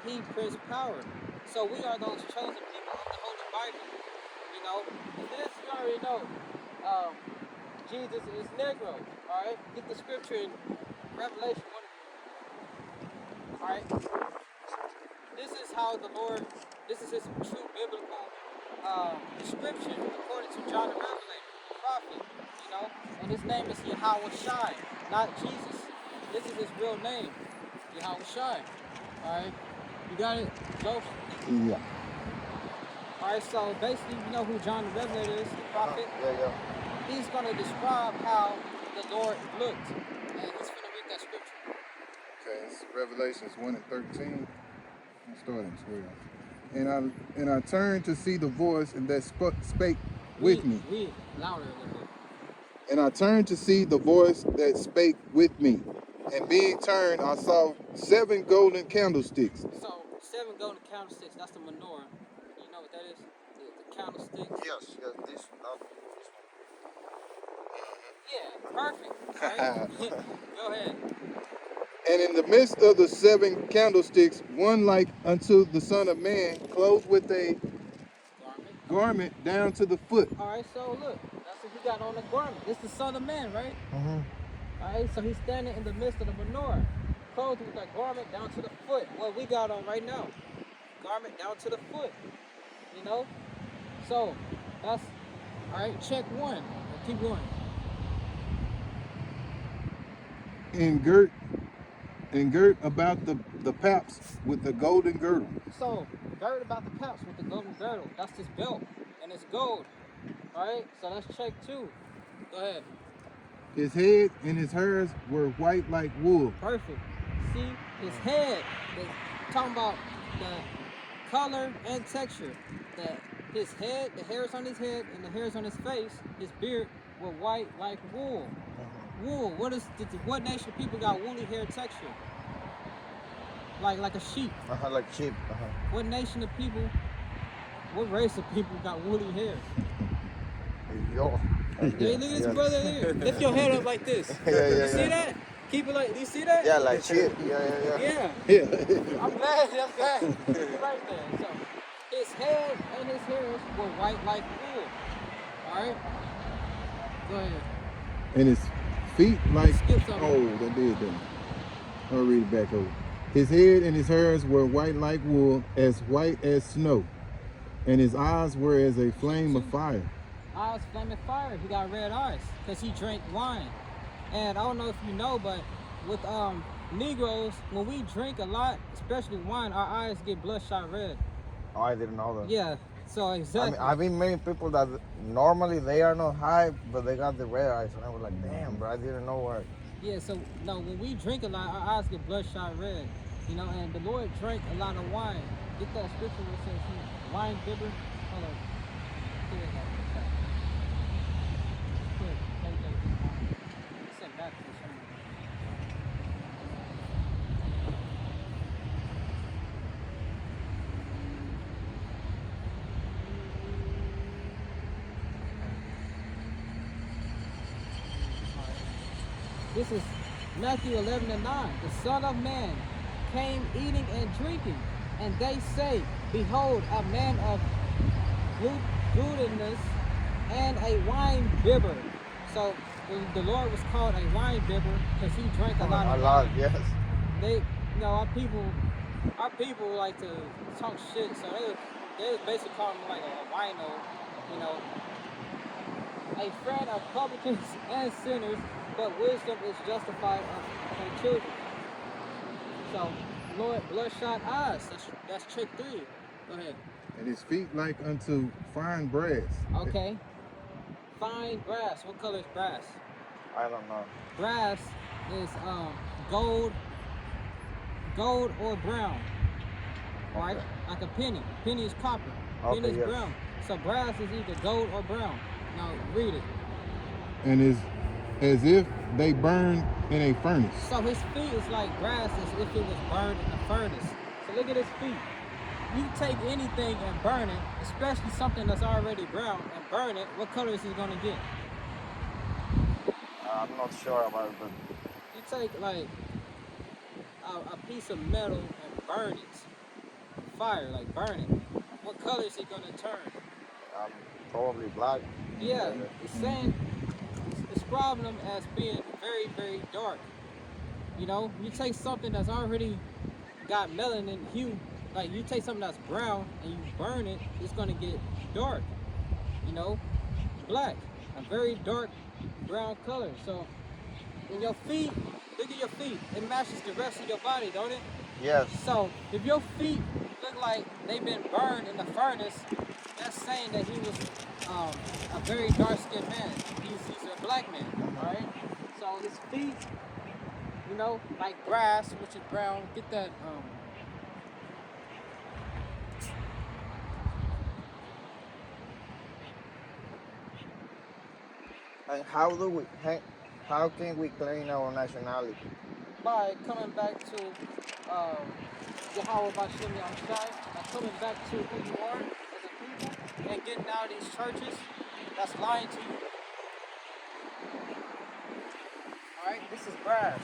he, Prince of Power. So we are those chosen people of the Holy Bible. You know, and this you already know. Jesus is Negro. All right, get the scripture in Revelation 1. All right, this is how the Lord. This is his true biblical description according to John the Revelator, the prophet. You know, and his name is Yahweh Shai, not Jesus. This is his real name, Yahweh Shai. All right, you got it, Joseph? Yeah. All right, so basically, you know who John the Revelator is, the prophet? Yeah. He's going to describe how the Lord looked, and he's going to read that scripture. Okay, it's Revelations 1 and 13. I'm starting 12. And I turned to see the voice and that spake with me. Read louder a little bit. And I turned to see the voice that spake with me. And being turned, I saw 7 golden candlesticks. So, 7 golden candlesticks, that's the menorah. You know what that is? The candlesticks? Yes, this Yeah, perfect. All right. Go ahead. And in the midst of the 7 candlesticks, one like unto the Son of Man, clothed with a garment down to the foot. All right, so look, that's what he got on the garment. It's the Son of Man, right? Mm-hmm. All right, so he's standing in the midst of the menorah, clothed with a garment down to the foot. What we got on right now, garment down to the foot. You know, so that's all right. Check 1. Keep going. And girt about the paps with the golden girdle. So girt about the paps with the golden girdle. That's his belt, and it's gold. All right, so let's check 2. Go ahead. His head and his hairs were white like wool. Perfect. See, his head, they're talking about the color and texture. His head, the hairs on his head and the hairs on his face, his beard were white like wool. Wool, what nation of people got woolly hair texture? Like a sheep. Like sheep. What nation of people, what race of people got woolly hair? Yo. Hey, look at this brother here. Lift your head up like this. Yeah. You see that? Keep it like, do you see that? Yeah, like sheep. Yeah. Yeah. I'm glad. Right there. So, his head and his hairs were white like wool. All right? Go ahead. And his feet like, Skip something. oh, that did that. I'll read it back over. His head and his hairs were white like wool, as white as snow. And his eyes were as a flame of fire. Eyes flaming fire. He got red eyes because he drank wine. And I don't know if you know, but with Negroes, when we drink a lot, especially wine, our eyes get bloodshot red. Oh, I didn't know that. Yeah, so exactly. I've been meeting people that normally they are not high, but they got the red eyes, and I was like, damn, bro, I didn't know what. Yeah, so no, when we drink a lot, our eyes get bloodshot red. You know, and the Lord drank a lot of wine. Get that scripture where it says he wine bibber. Hold on. Here it is. This is Matthew 11 and 9. The Son of Man came eating and drinking, and they say, behold, a man of gluttonous and a wine bibber. So the Lord was called a wine bibber because he drank a lot of wine. Yes. They, you know, our people like to talk shit, so they was basically calling him like a wino, you know. A friend of publicans and sinners, but wisdom is justified of her children. So, Lord, bloodshot eyes. That's trick 3. Go ahead. And his feet like unto fine brass. Okay. Fine brass. What color is brass? I don't know. Brass is gold or brown. All right, Okay. like a penny. Penny is copper. Okay, Penny is yes. brown. So brass is either gold or brown. Now read it. And it's as if they burn in a furnace. So his feet is like brass as if it was burned in a furnace. So look at his feet. You take anything and burn it, especially something that's already brown, and burn it, what color is it gonna get? I'm not sure about it, but You take like a piece of metal and burn it. Fire, like burn it. What color is it gonna turn? probably black. Yeah, it's saying it's problem as being very, very dark. You know, you take something that's already got melanin hue, like you take something that's brown and you burn it, it's gonna get dark. You know, black, a very dark brown color. So, in your feet, look at your feet. It matches the rest of your body, don't it? Yes. So, if your feet look like they've been burned in the furnace, that's saying that he was a very dark-skinned man. He's a black man, all right? So his feet, you know, like brass, which is brown. Get that. And how can we claim our nationality? By coming back to Yahweh Bashem Yahushai, by coming back to who you are as a people, and getting out of these churches that's lying to you. Alright, this is brass.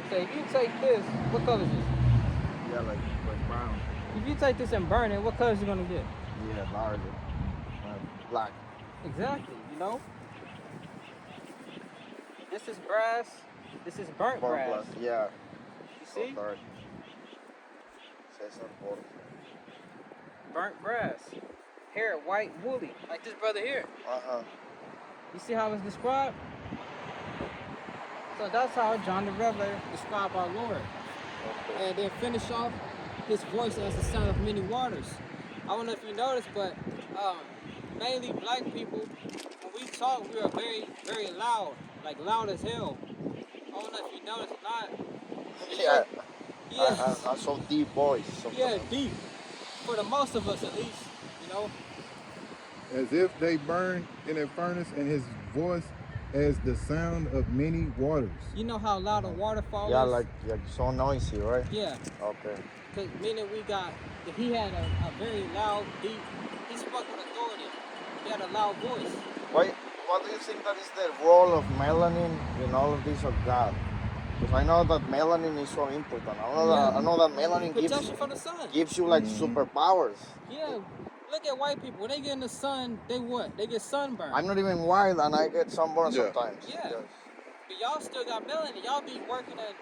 So if you take this, what color is this? Yeah, like brown. If you take this and burn it, what color is it gonna get? Yeah, larger. Black. Exactly, you know? This is brass, this is burnt brass. Plus, yeah. You see? Dark. Says on board. Burnt brass. Hair white, woolly, like this brother here. You see how it's described? So that's how John the Revelator described our Lord. Okay. And then finish off his voice as the sound of many waters. I don't know if you noticed, but mainly black people, when we talk, we are very, very loud, like loud as hell. I don't know if you noticed or not. Yeah. Yeah. I so deep voice. Yeah, deep. For the most of us, at least, you know. As if they burn in a furnace, and his voice as the sound of many waters. You know how loud a waterfall Yeah, is? like so noisy, right? Yeah. Okay. Cause meaning he had a very loud, deep, he spoke with authority. He had a loud voice. Wait, what do you think that is the role of melanin in all of this of God? Because I know that melanin is so important. I know that melanin Protection from the sun. gives you like superpowers. Yeah. Look at white people. When they get in the sun, they what? They get sunburned. I'm not even white and I get sunburned sometimes. Yeah. But y'all still got melanin. Y'all be working at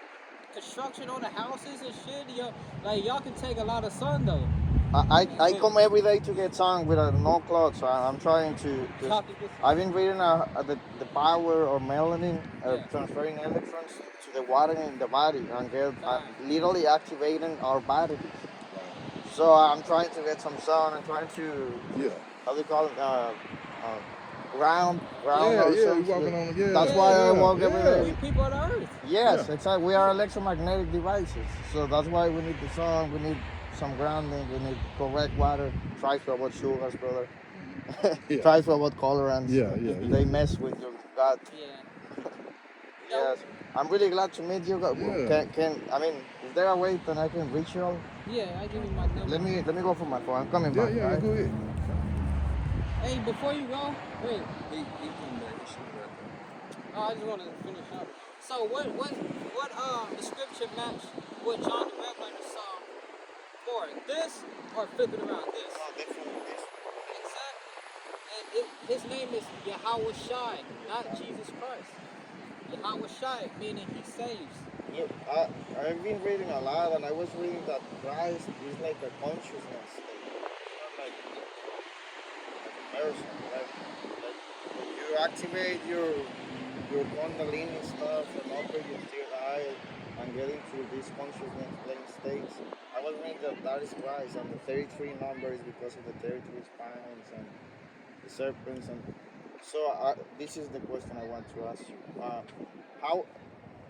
construction on the houses and shit. Y'all can take a lot of sun though. I come every day to get sun with no clothes. So I'm trying to. I've been reading the power of melanin transferring electrons to the water in the body and get literally activating our bodies. So I'm trying to get some sun. I'm trying to. How do you call it? Ground. You're walking on. That's why I walk every day. We people of the earth. Yes, exactly. We are electromagnetic devices. So that's why we need the sun. We need some grounding. We need correct water. Try to avoid sugars, brother. Try to avoid colorants. They mess with your gut. Yeah. Yes. I'm really glad to meet you. Can I mean, is there a way that I can reach you all? Yeah, I give you my number. Let me go for my phone. I'm coming back. Yeah, right? go ahead. Hey, before you go, wait. He came back. He should be right there. Oh, I just want to finish up. So what the scripture match what John the Revelator saw more? This or flipping around this? No, definitely this. Exactly. And his name is Yahweh Shai, not Jesus Christ. Yahweh Shai, meaning he saves. Look, I've been reading a lot, and I was reading that Christ is like a consciousness state. Not like a person, right? Like you activate your Kundalini stuff and open your third eye and get into these consciousness plane states. I was reading that is Christ, and the 33 number is because of the 33 spines and the serpents, and So this is the question I want to ask you. How,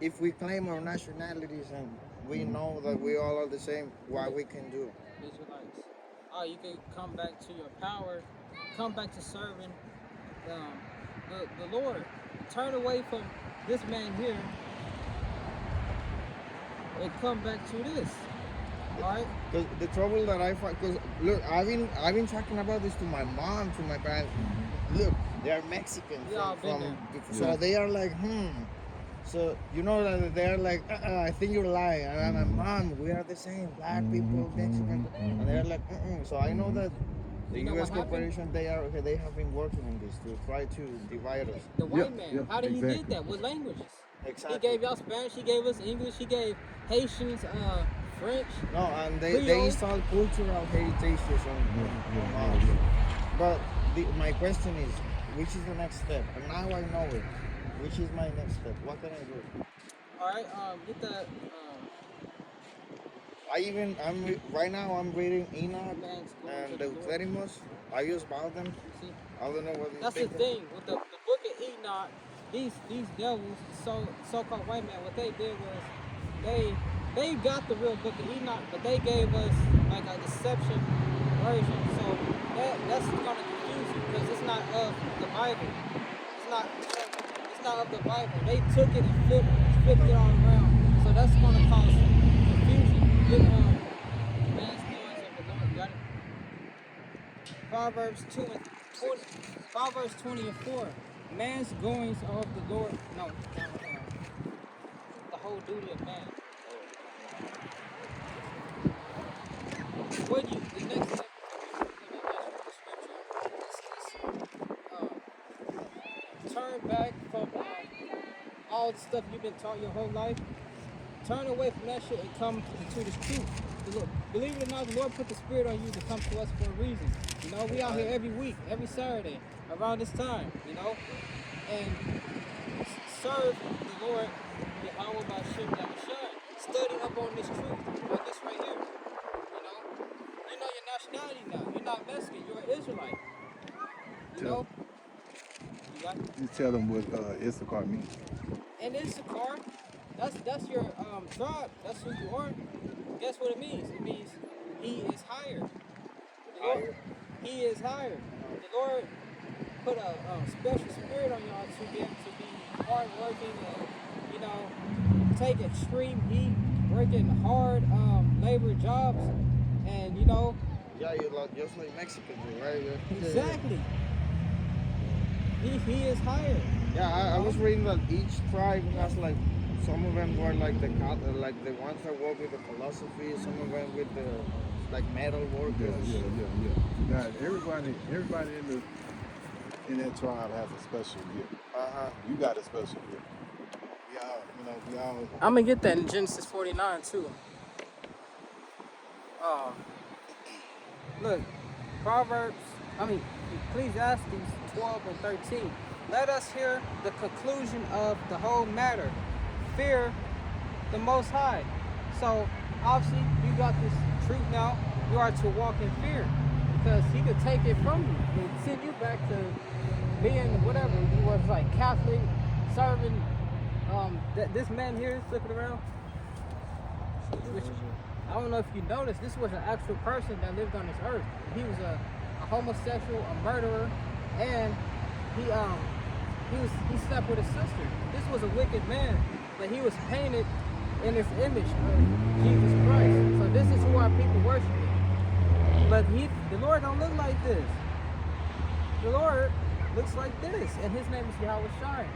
if we claim our nationalities and we know that we all are the same, what we can do? Israelites. Oh, you can come back to your power, come back to serving the Lord. Turn away from this man here and come back to this. Alright? The trouble that I find, because look, I've been talking about this to my mom, to my parents. Look, they are Mexican We all been there. so Yeah. they are like, So you know that they are like, I think you're lying. And I'm like, Mom, we are the same, black people, Mexican, and they're like, So I know that the You know U.S. what happened? corporation, they have been working on this to try to divide us. The white Yeah, man. yeah, How did he exactly. did that? With languages? Exactly. He gave y'all Spanish, he gave us English, he gave Haitians French. No, and they Creole. install cultural heritages on us. But my question is, which is the next step? And now I know it. Which is my next step? What can I do? Alright, get that Right now I'm reading Enoch man's going and to the Lord. Deuteronomy. I just bought them. See? I don't know what you That's the think. thing with the book of Enoch. These devils, so-called white man, what they did was they got the real book of Enoch, but they gave us like a deception version. So that's gonna confuse you because it's not of the Bible. It's not of the Bible. They took it and flipped it all around. So that's gonna cause confusion. Get man's doings of the Lord. Got it? Proverbs 20 and 4. Man's goings are of the Lord. No, the whole duty of man. What do you, the next step, turn back from all the stuff you've been taught your whole life. Turn away from that shit and come into this truth. Look, believe it or not, the Lord put the Spirit on you to come to us for a reason. You know, we out here every week, every Saturday, around this time, you know, and serve the Lord, Yahweh by Shem Yahushua. Study up on this truth, on this right here. You know your nationality now. You're not Mexican, you're an Israelite. You know? You got You tell them what Issachar means. And Issachar, that's your tribe. That's who you are. Guess what it means? It means he is higher. The Lord, he is higher. The Lord put a special spirit on y'all to be able to be hardworking and, you know, take extreme heat, working hard labor jobs, and you know. Yeah, you're like, just like Mexicans, right? Exactly. He is higher. Yeah, I was reading that each tribe has like, some of them were like the ones that work with the philosophy, some of them with the like metal workers. Yeah. Now everybody in that tribe has a special gift. You got a special gift. We all. I'm gonna get that in Genesis 49 too. Look, Ecclesiastes 12 and 13. Let us hear the conclusion of the whole matter. Fear the Most High. So, obviously, you got this truth now. You are to walk in fear because He could take it from you and send you back to being whatever you was, like Catholic, serving. This man here, flipping around. Which, I don't know if you noticed, this was an actual person that lived on this earth. He was a homosexual, a murderer, and he slept with his sister. This was a wicked man, but he was painted in this image of Jesus Christ. So this is who our people worship. But the Lord don't look like this. The Lord looks like this, and His name is Yahweh Shai.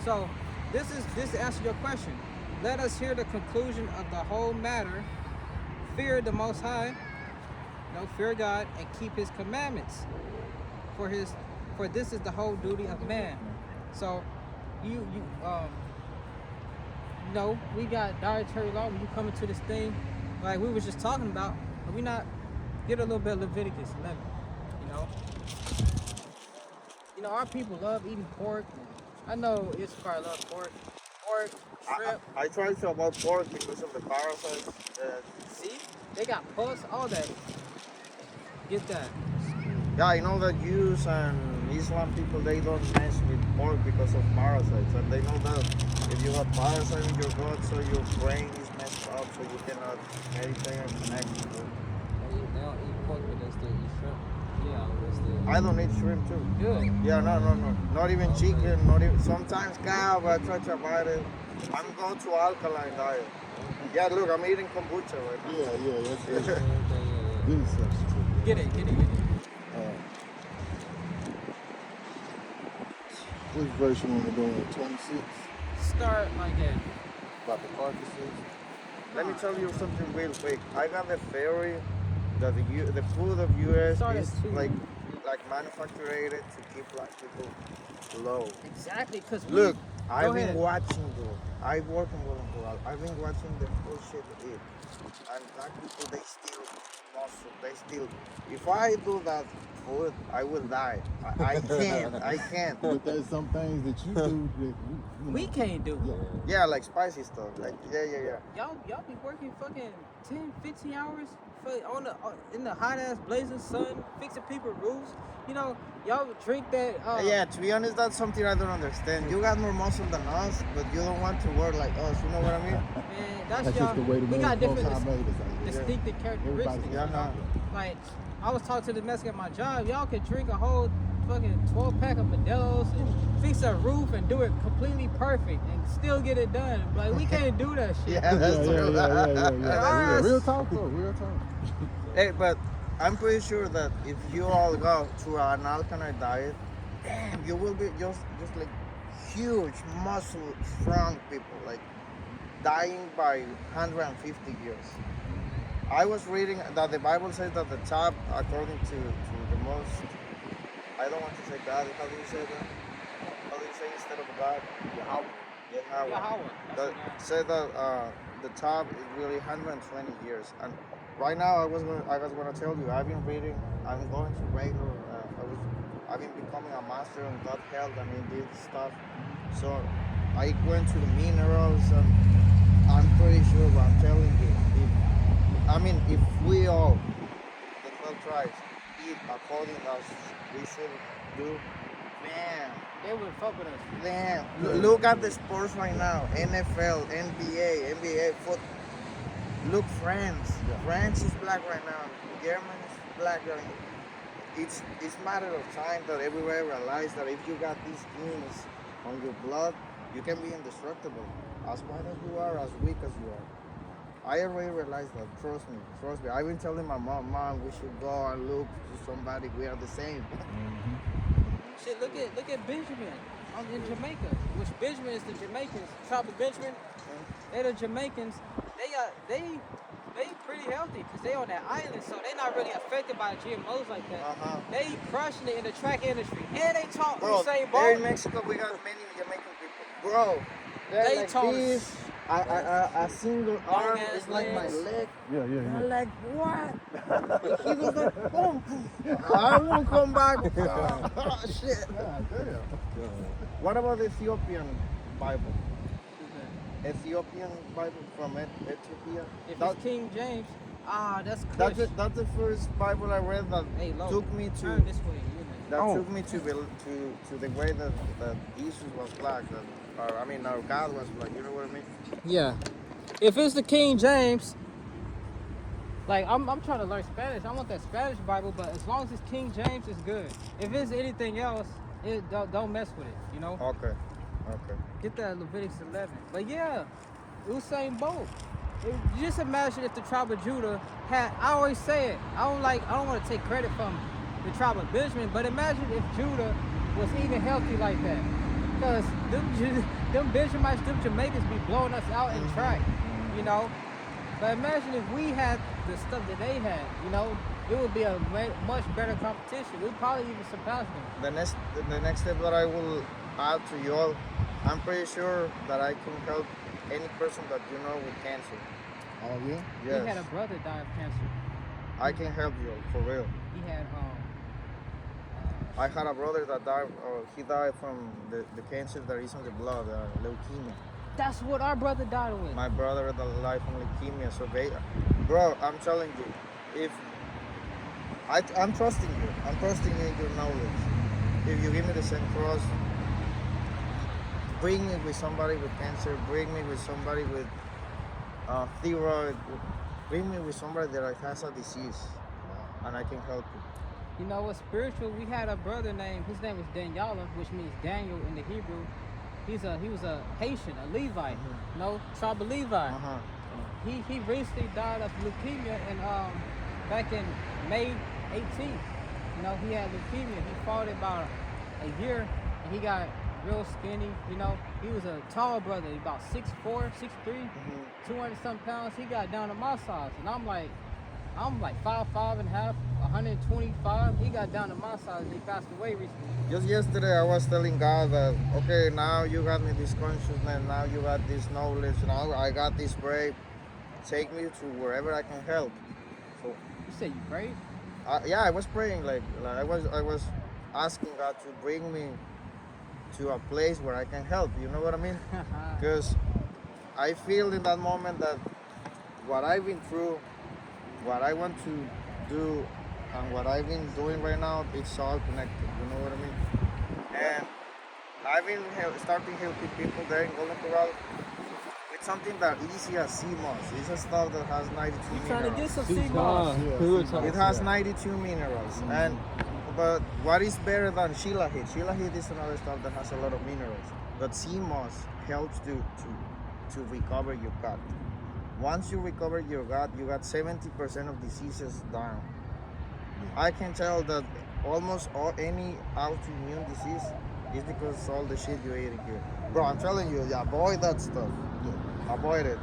So this answers your question. Let us hear the conclusion of the whole matter. Fear the Most High, fear God, and keep His commandments. For this is the whole duty of man. So, we got dietary law. When you come into this thing, like we was just talking about, but we not get a little bit of Leviticus 11. Our people love eating pork. I know Issachar loves pork, shrimp. I tried to avoid pork because of the parasites. See, they got pus, all that. Get that. Yeah, I know that Jews and Islam people, they don't mess with pork because of parasites, and they know that if you have parasites in your gut, so your brain is messed up, so you cannot meditate and connect with it. They don't eat pork, but they still eat shrimp. Yeah, they still. I don't eat shrimp too. Good. Yeah, no. Not even chicken, not even, sometimes cow, but I try to avoid it. I'm going to alkaline diet. Yeah, look, I'm eating kombucha right now. Yeah, that's good. Yeah. Good substitute. Get it. Which verse you want to go in? 26? Start like that. About the carcasses? Let me tell you something real quick. I got the theory that the food of US Sorry, is too. like manufactured to keep black people low. Exactly, because Look, I've ahead. been watching, bro. I work in Guatemala. I've been watching the bullshit they eat. And black people, they steal muscle. They steal. If I do that food, I will die. I can't. But there's some things that you do that we can't do. Yeah, like spicy stuff. Like, yeah. Y'all be working fucking 10, 15 hours in the hot ass blazing sun, fixing people's roofs. You know, y'all drink that. Yeah, to be honest, that's something I don't understand. You got more muscle than us, but you don't want to work like us. You know what I mean? Man, that's just y'all. the way the We got Most different High made us, I guess. distinctive characteristics. Everybody's Yeah, you know? no. Like, I was talking to the Mexican at my job. Y'all can drink a whole fucking 12 pack of Modelo's and fix a roof and do it completely perfect and still get it done. Like, we can't do that shit. Yeah, that's true. Yeah. Real talk though, real talk. Hey, but I'm pretty sure that if you all go to an alkaline diet, damn, you will be just like huge, muscle, strong people, like dying by 150 years. I was reading that the Bible says that the top, according to the most, I don't want to say God, how do you say that? How do you say instead of God? Yahweh. Yahweh. That said that the top is really 120 years. And right now, I was gonna tell you, I've been reading. I'm going to regular. I've been becoming a master in gut health and in this stuff. So I went to the minerals, and I'm pretty sure. But I'm telling you, if we all, the 12 tribes, eat according as we should do, man. They would fuck with us. Damn. Look at the sports right now. NFL, NBA, foot. Look, France. France is black right now. Germany is black right now. It's matter of time that everywhere realize that if you got these genes on your blood, you can be indestructible. As white as you are, as weak as you are. I already realized that. Trust me. I've been telling my mom, we should go and look to somebody. We are the same. Shit, look at Benjamin in Jamaica, which Benjamin is the Jamaicans. Tribe of Benjamin, they're the Jamaicans. They pretty healthy because they on that island, so they not really affected by the GMOs like that. They crushing it in the track industry, and they talk Bro, the same there in boat. Mexico, we got many Jamaican people. Bro, they're They like talk this. A single arm ass is like my legs. leg. Yeah. I'm like, what? He was like, boom. I won't come back. Oh, shit. What about the Ethiopian Bible? Ethiopian Bible from Ethiopia? If That- it's King James, that's That's Kush. the first Bible I read that Hey, Lo, took me to turn this way. took me to the way that Jesus was black, our God was black. You know what I mean? Yeah. If it's the King James, like I'm trying to learn Spanish. I want that Spanish Bible, but as long as it's King James, it's good. If it's anything else, don't mess with it. You know. Okay. Get that Leviticus 11. But yeah, Usain Bolt. Just imagine if the tribe of Judah had. I always say it. I don't want to take credit from the tribe of Benjamin, but imagine if Judah was even healthy like that. Because them Benjamites, them Jamaicans be blowing us out in track, you know. But imagine if we had the stuff that they had, you know, it would be a much better competition. We'd probably even surpass them. The next step that I will add to you all, I'm pretty sure that I can help any person that you know with cancer. Oh yeah? Yes. He had a brother die of cancer. I can help you for real. He had I had a brother that died. He died from the cancer that is in the blood, leukemia. that's what our brother died with. My brother that died from leukemia. So bro, I'm telling you, if I'm trusting you, I'm trusting in your knowledge. if you give me the same cross, bring me with somebody with cancer, bring me with somebody with thyroid, bring me with somebody that has a disease, and I can help you. You know what's spiritual? We had a brother named, his name was Daniela, which means Daniel in the Hebrew. He was a Haitian, a Levite, you know, tribe of Levi. He recently died of leukemia and back in May 18th. You know, he had leukemia. He fought it about a year and he got real skinny, you know. He was a tall brother, about 6'4", 6'3", 200-something pounds. He got down to my size, and I'm like 5'5" and a half, 125. He got down to my size and he passed away recently. Just yesterday I was telling God that, okay, now you got me this consciousness, now you got this knowledge, now I got this brave. Take me to wherever I can help. So You said you prayed? yeah, I was praying, like I was asking God to bring me to a place where I can help. You know what I mean? Because I feel in that moment that what I've been through, what I want to do, and what I've been doing right now, it's all connected. You know what I mean? And I've been starting helping people there in Golden Corral with something that easy as sea moss. It's a stuff that has 92 You trying to get minerals. some sea moss? It has 92 minerals, and but what is better than shilajit? Shilajit is another stuff that has a lot of minerals, but sea moss helps to recover your gut. Once you recover your gut, you got 70% of diseases down. I can tell that almost any autoimmune disease is because all the shit you're eating here. Bro, I'm telling you, avoid that stuff. Avoid it.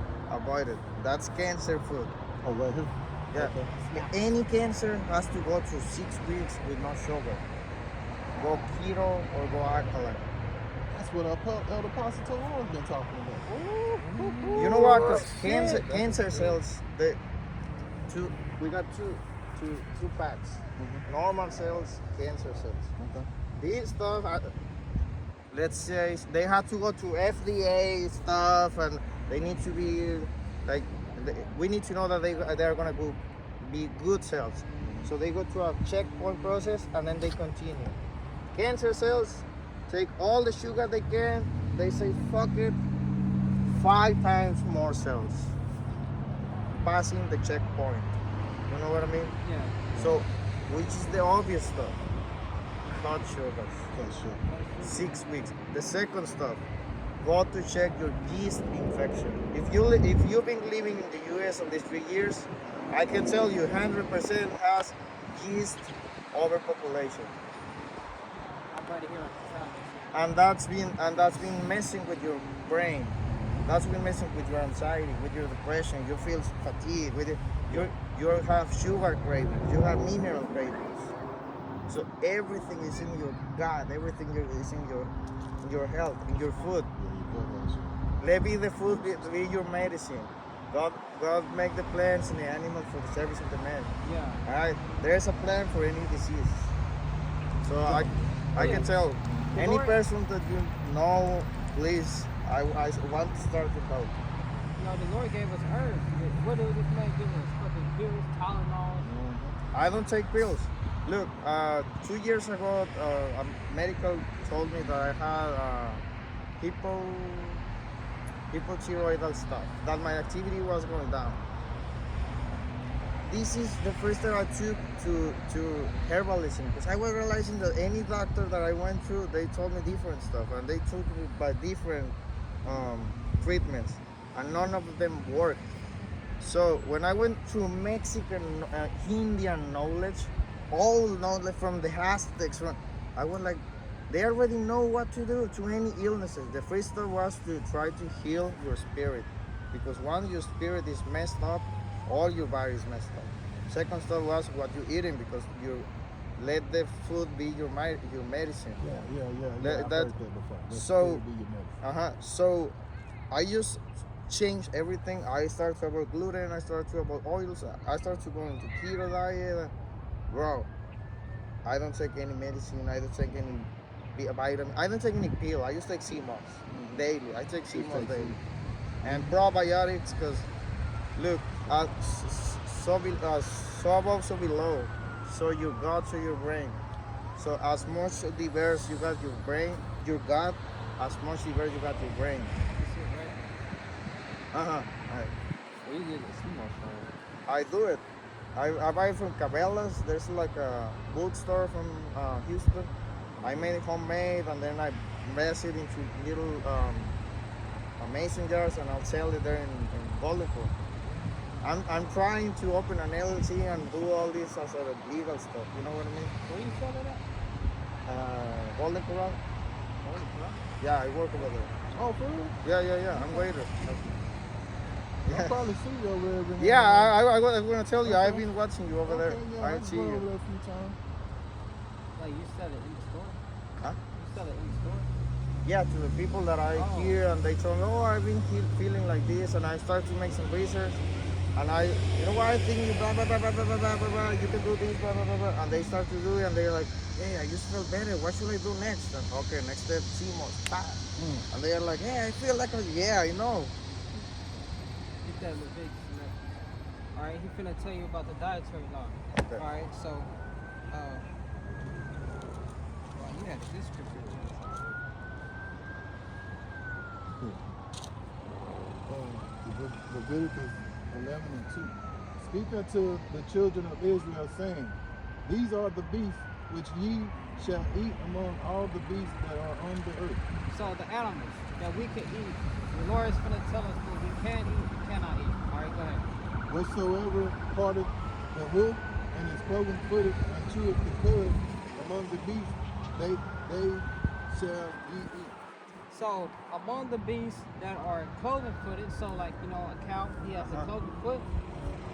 That's cancer food. Oh, right here. Yeah. Okay. Any cancer has to go through 6 weeks with no sugar. Go keto or go alkaline. That's what Elder Apostle has been talking about. You know what? Because cancer cells, we got two packs. Normal cells, cancer cells. Okay. These stuff, let's say they have to go to FDA stuff, and they need to be like, we need to know that they are gonna be good cells. So they go through a checkpoint process and then they continue. Cancer cells take all the sugar they can. They say fuck it, 5 times more cells passing the checkpoint. You know what I mean? Yeah. So, which is the obvious stuff? Cut sugars. Okay, sure. 6 weeks. The second stuff, go to check your yeast infection. If you've been living in the U.S. on these 3 years, I can tell you 100% has yeast overpopulation, I'm ready here on the and that's been messing with your brain. That's been messing with your anxiety, with your depression. You feel fatigue. You have sugar cravings. You have mineral cravings. So everything is in your gut. Everything is in your health, in your food. Let be the food be your medicine. God make the plants and the animals for the service of the man. Yeah. All right. There's a plan for any disease. So I can tell any Lord- person that you know, please. I want to start to help. You know, the Lord gave us herbs. What did this man give us? Fucking pills, Tylenol. I don't take pills. Look, 2 years ago, a medical told me that I had hypothyroidal stuff, that my activity was going down. This is the first time I took to herbalism, because I was realizing that any doctor that I went to, they told me different stuff, and they took me by different treatments, and none of them worked. So when I went to Mexican Indian knowledge, all knowledge from the Aztecs, I was like, they already know what to do to any illnesses. The first step was to try to heal your spirit, because once your spirit is messed up, all your body is messed up. Second step was what you're eating, because you let the food be your medicine. Yeah. I've That- heard that before. That's so- could be your medicine. So I just changed everything. I started to avoid gluten. I started to avoid oils. I started to go into keto diet. Bro, I don't take any medicine. I don't take any vitamin. I don't take any pill. I just take sea moss daily. I take sea moss daily. And probiotics, because look, so above, so below. So your gut, so your brain. So as much diverse you got your brain, your gut, as much diverse you got your brain. This is right. Right. Where you get the sumo from? I do it. I buy it from Cabela's. There's like a bookstore from Houston. I made it homemade, and then I mess it into little mason jars, and I'll sell it there in Bolingbrook. I'm trying to open an LLC and do all this as a legal stuff. You know what I mean? Where you sell it at? Bolingbrook. Yeah, I work over there. Oh, for real? Yeah. I'm waiter. I'll probably see you over there. every now Yeah, and then. I was going to tell you. I've Okay. been watching you over there. Yeah, I I've see been you. over there a few times. Like you sell it in the store? Huh? You sell it in the store? Yeah, to the people that I Oh. hear, and they tell me, oh, I've been feeling like this, and I start to make some research, and you know what, I think you blah, blah, blah, blah, blah, blah, blah, blah, you can do this, blah, blah, blah, blah, and they start to do it, and they're like, hey, I just feel better, what should I do next? And okay, next step, CMOS, and they're like, hey, I feel like, yeah, I know. Get that little big snap. Alright, he finna tell you about the dietary law. Okay. Alright, so, well, you had this scripture. Leviticus 11 and 2. Speak unto the children of Israel, saying, these are the beasts which ye shall eat among all the beasts that are on the earth. So the animals that we can eat, the Lord is finna tell us what we can eat, we cannot eat. Alright, go ahead. Whatsoever parteth the hoof and is cloven footed and cheweth the cud among the beasts, they shall ye eat. So among the beasts that are cloven footed, so like a cow, he has a cloven foot,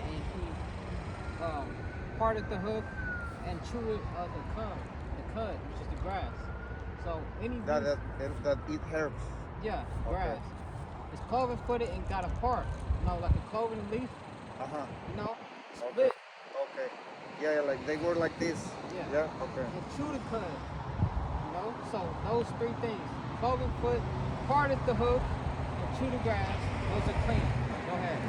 and he parted the hoof and chewed the cud, which is the grass. So any beast, That eat herbs. yeah, Okay. grass. It's cloven footed and got a part, like a cloven leaf, split. Okay. Yeah, like they were like this. Yeah. Okay. And chew the cud. So those three things: cloven foot, parted the hoof, and chew the grass. Those are clean. Go ahead.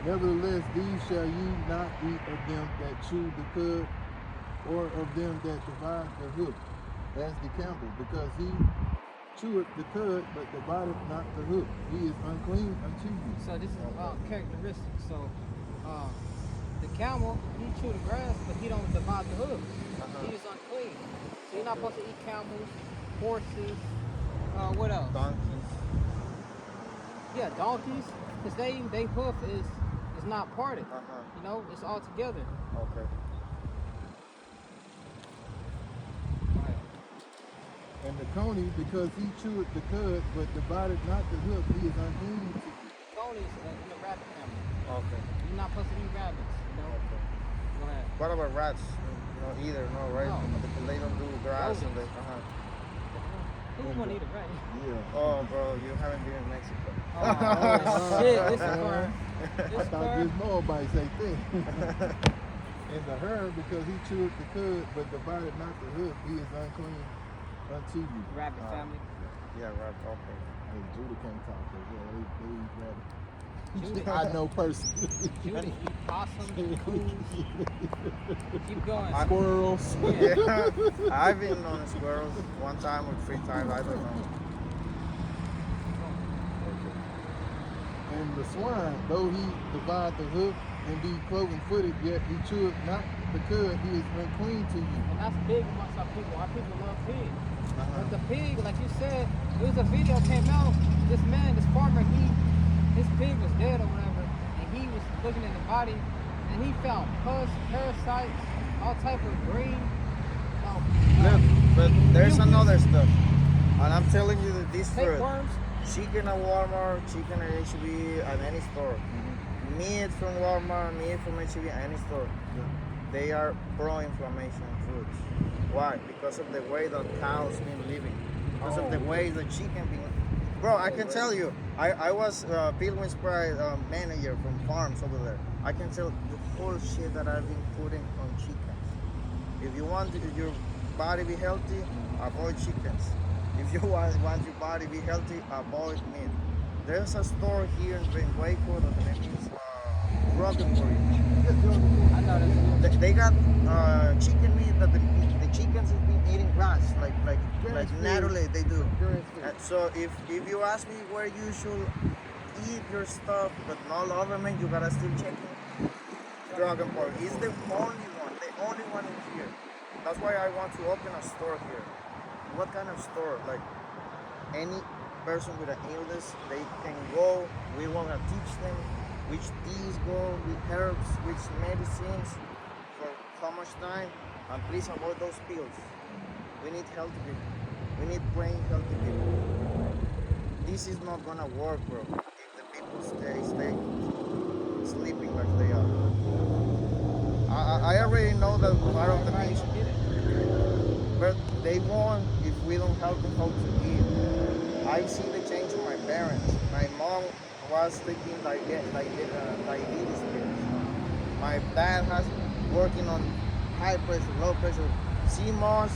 Nevertheless, these shall ye not eat of them that chew the cud, or of them that divide the hoof, as the camel, because he cheweth the cud, but divideth not the hoof. He is unclean unto you. So this is characteristics. So the camel, he chew the grass, but he don't divide the hoof. He is unclean. So you're not supposed to eat camels, horses, what else? Donkeys. Yeah, donkeys, because they hoof is not parted. It's all together. Okay. And the coney, because he cheweth the cud, but divided not the hoof, he is unclean to you. Coney is in the rabbit family. Okay. You're not supposed to eat rabbits. Okay. Go ahead. What about rats? Either, no, right? No. Because they don't do grass and they. Who's gonna eat a rat? Yeah. Oh, bro, you haven't been in Mexico. Oh, shit, this is far. I thought this Moabite say thing. And the herd, because he cheweth the cud, but divided not the hoof, he is unclean unto you. Rabbit family. Yeah, right. Okay. Hey, Judah can't talk, but yeah, they eat rabbit. Judah, I know personally. Judah eat possum, coons. Keep going. Squirrels. Yeah, I've been on squirrels one time or 3 times. I don't know. And the swine, though he divide the hoof and be cloven footed, yet he cheweth not the cud, he is unclean to you. And that's big amongst our people. Our people love pigs. But the pig, like you said, there was a video came out. This farmer, his pig was dead or whatever, and he was looking in the body, and he found pus, parasites, all type of green. Look, but there's another stuff. And I'm telling you that this fruit, Tapeworms. chicken at Walmart, chicken at HEB, at any store. Meat from Walmart, meat from HEB, any store. They are pro-inflammation foods. Why? Because of the way that cows been living. Because of the way the chicken been. Bro, I can tell you, I was Pilgrim's Pride manager from farms over there. I can tell the whole shit that I've been putting on chickens. If you want your body be healthy, avoid chickens. If you want your body be healthy, avoid meat. There's a store here in Waco that the name is Rocketbury. I know that's They got chicken meat that the chickens is been eating grass like naturally they do. So if you ask me where you should eat your stuff, but no government, you gotta still check it. Dragon Park is the only one in here. That's why I want to open a store here. What kind of store? Like any person with an illness, they can go. We want to teach them which teas go with herbs, which medicines, for how much time, and please avoid those pills. We need healthy people. We need brain healthy people. This is not gonna work, bro, if the people stay sleeping like they are. I already know that part of the mission, but they won't if we don't help them how to eat. I see the change in my parents. My mom was taking diabetes pills. My dad has working on high pressure, low pressure, CMOS,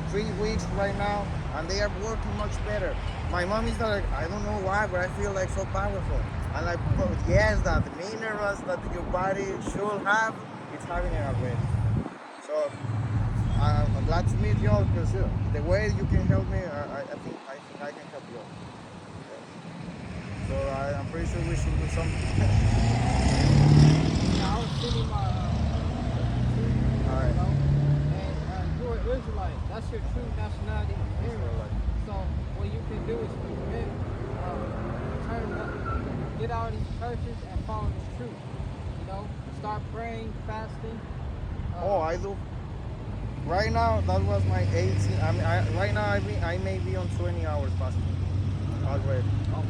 three weeks right now, and they are working much better. My mom is like, I don't know why, but I feel like so powerful. I'm like, well, yes, that the minerals that your body should have, it's having it already. So I'm glad to meet y'all because the way you can help me, I think I can help you. So I'm pretty sure we should do something. I was sitting my Alright. and you're an Israelite. That's your true nationality. Israelite. So what you can do is prevent, get out of these churches and follow the truth. You know, start praying, fasting. I do. Right now, that was my 18. I mean, right now I may be on 20 hours fasting already. Oh.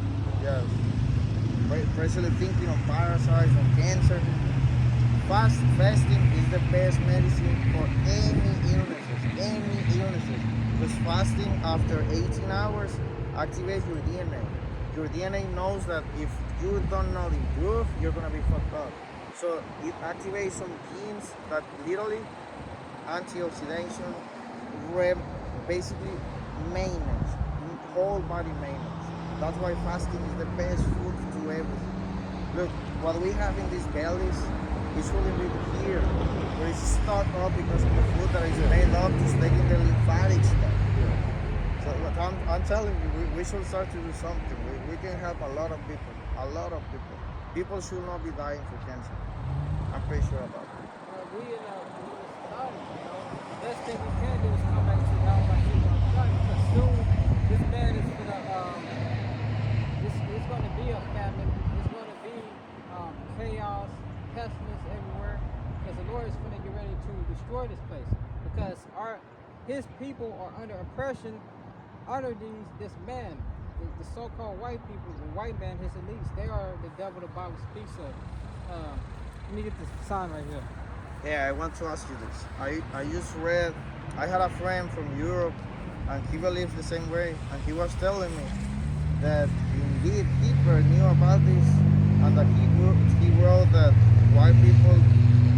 Yes. Especially thinking on parasites, on cancer. Fasting is the best medicine for any illnesses. Because fasting after 18 hours activates your DNA. Your DNA knows that if you don't not improve, you're gonna be fucked up. So it activates some genes that literally antioxidation, basically maintenance, whole body maintenance. That's why fasting is the best food to do everything. Look, what we have in these bellies is shouldn't be here, where it's stuck up because of the food that is made up to stay in the lymphatic stuff. So I'm telling you, we should start to do something. We can help a lot of people. People should not be dying for cancer. I'm pretty sure about it. We in a society, you know. The best thing we can do is come back to God by keeping on fight, because soon this man is gonna it's gonna be a famine, it's gonna be chaos, pestilence everywhere, because the Lord is gonna get ready to destroy this place, because his people are under oppression under this man, the so-called white people, the white man, his elites. They are the devil the Bible speaks of. Let me get this sign right here. Yeah, I want to ask you this. I just read, I had a friend from Europe and he believes the same way, and he was telling me that indeed Hitler knew about this, and that he wrote that white people,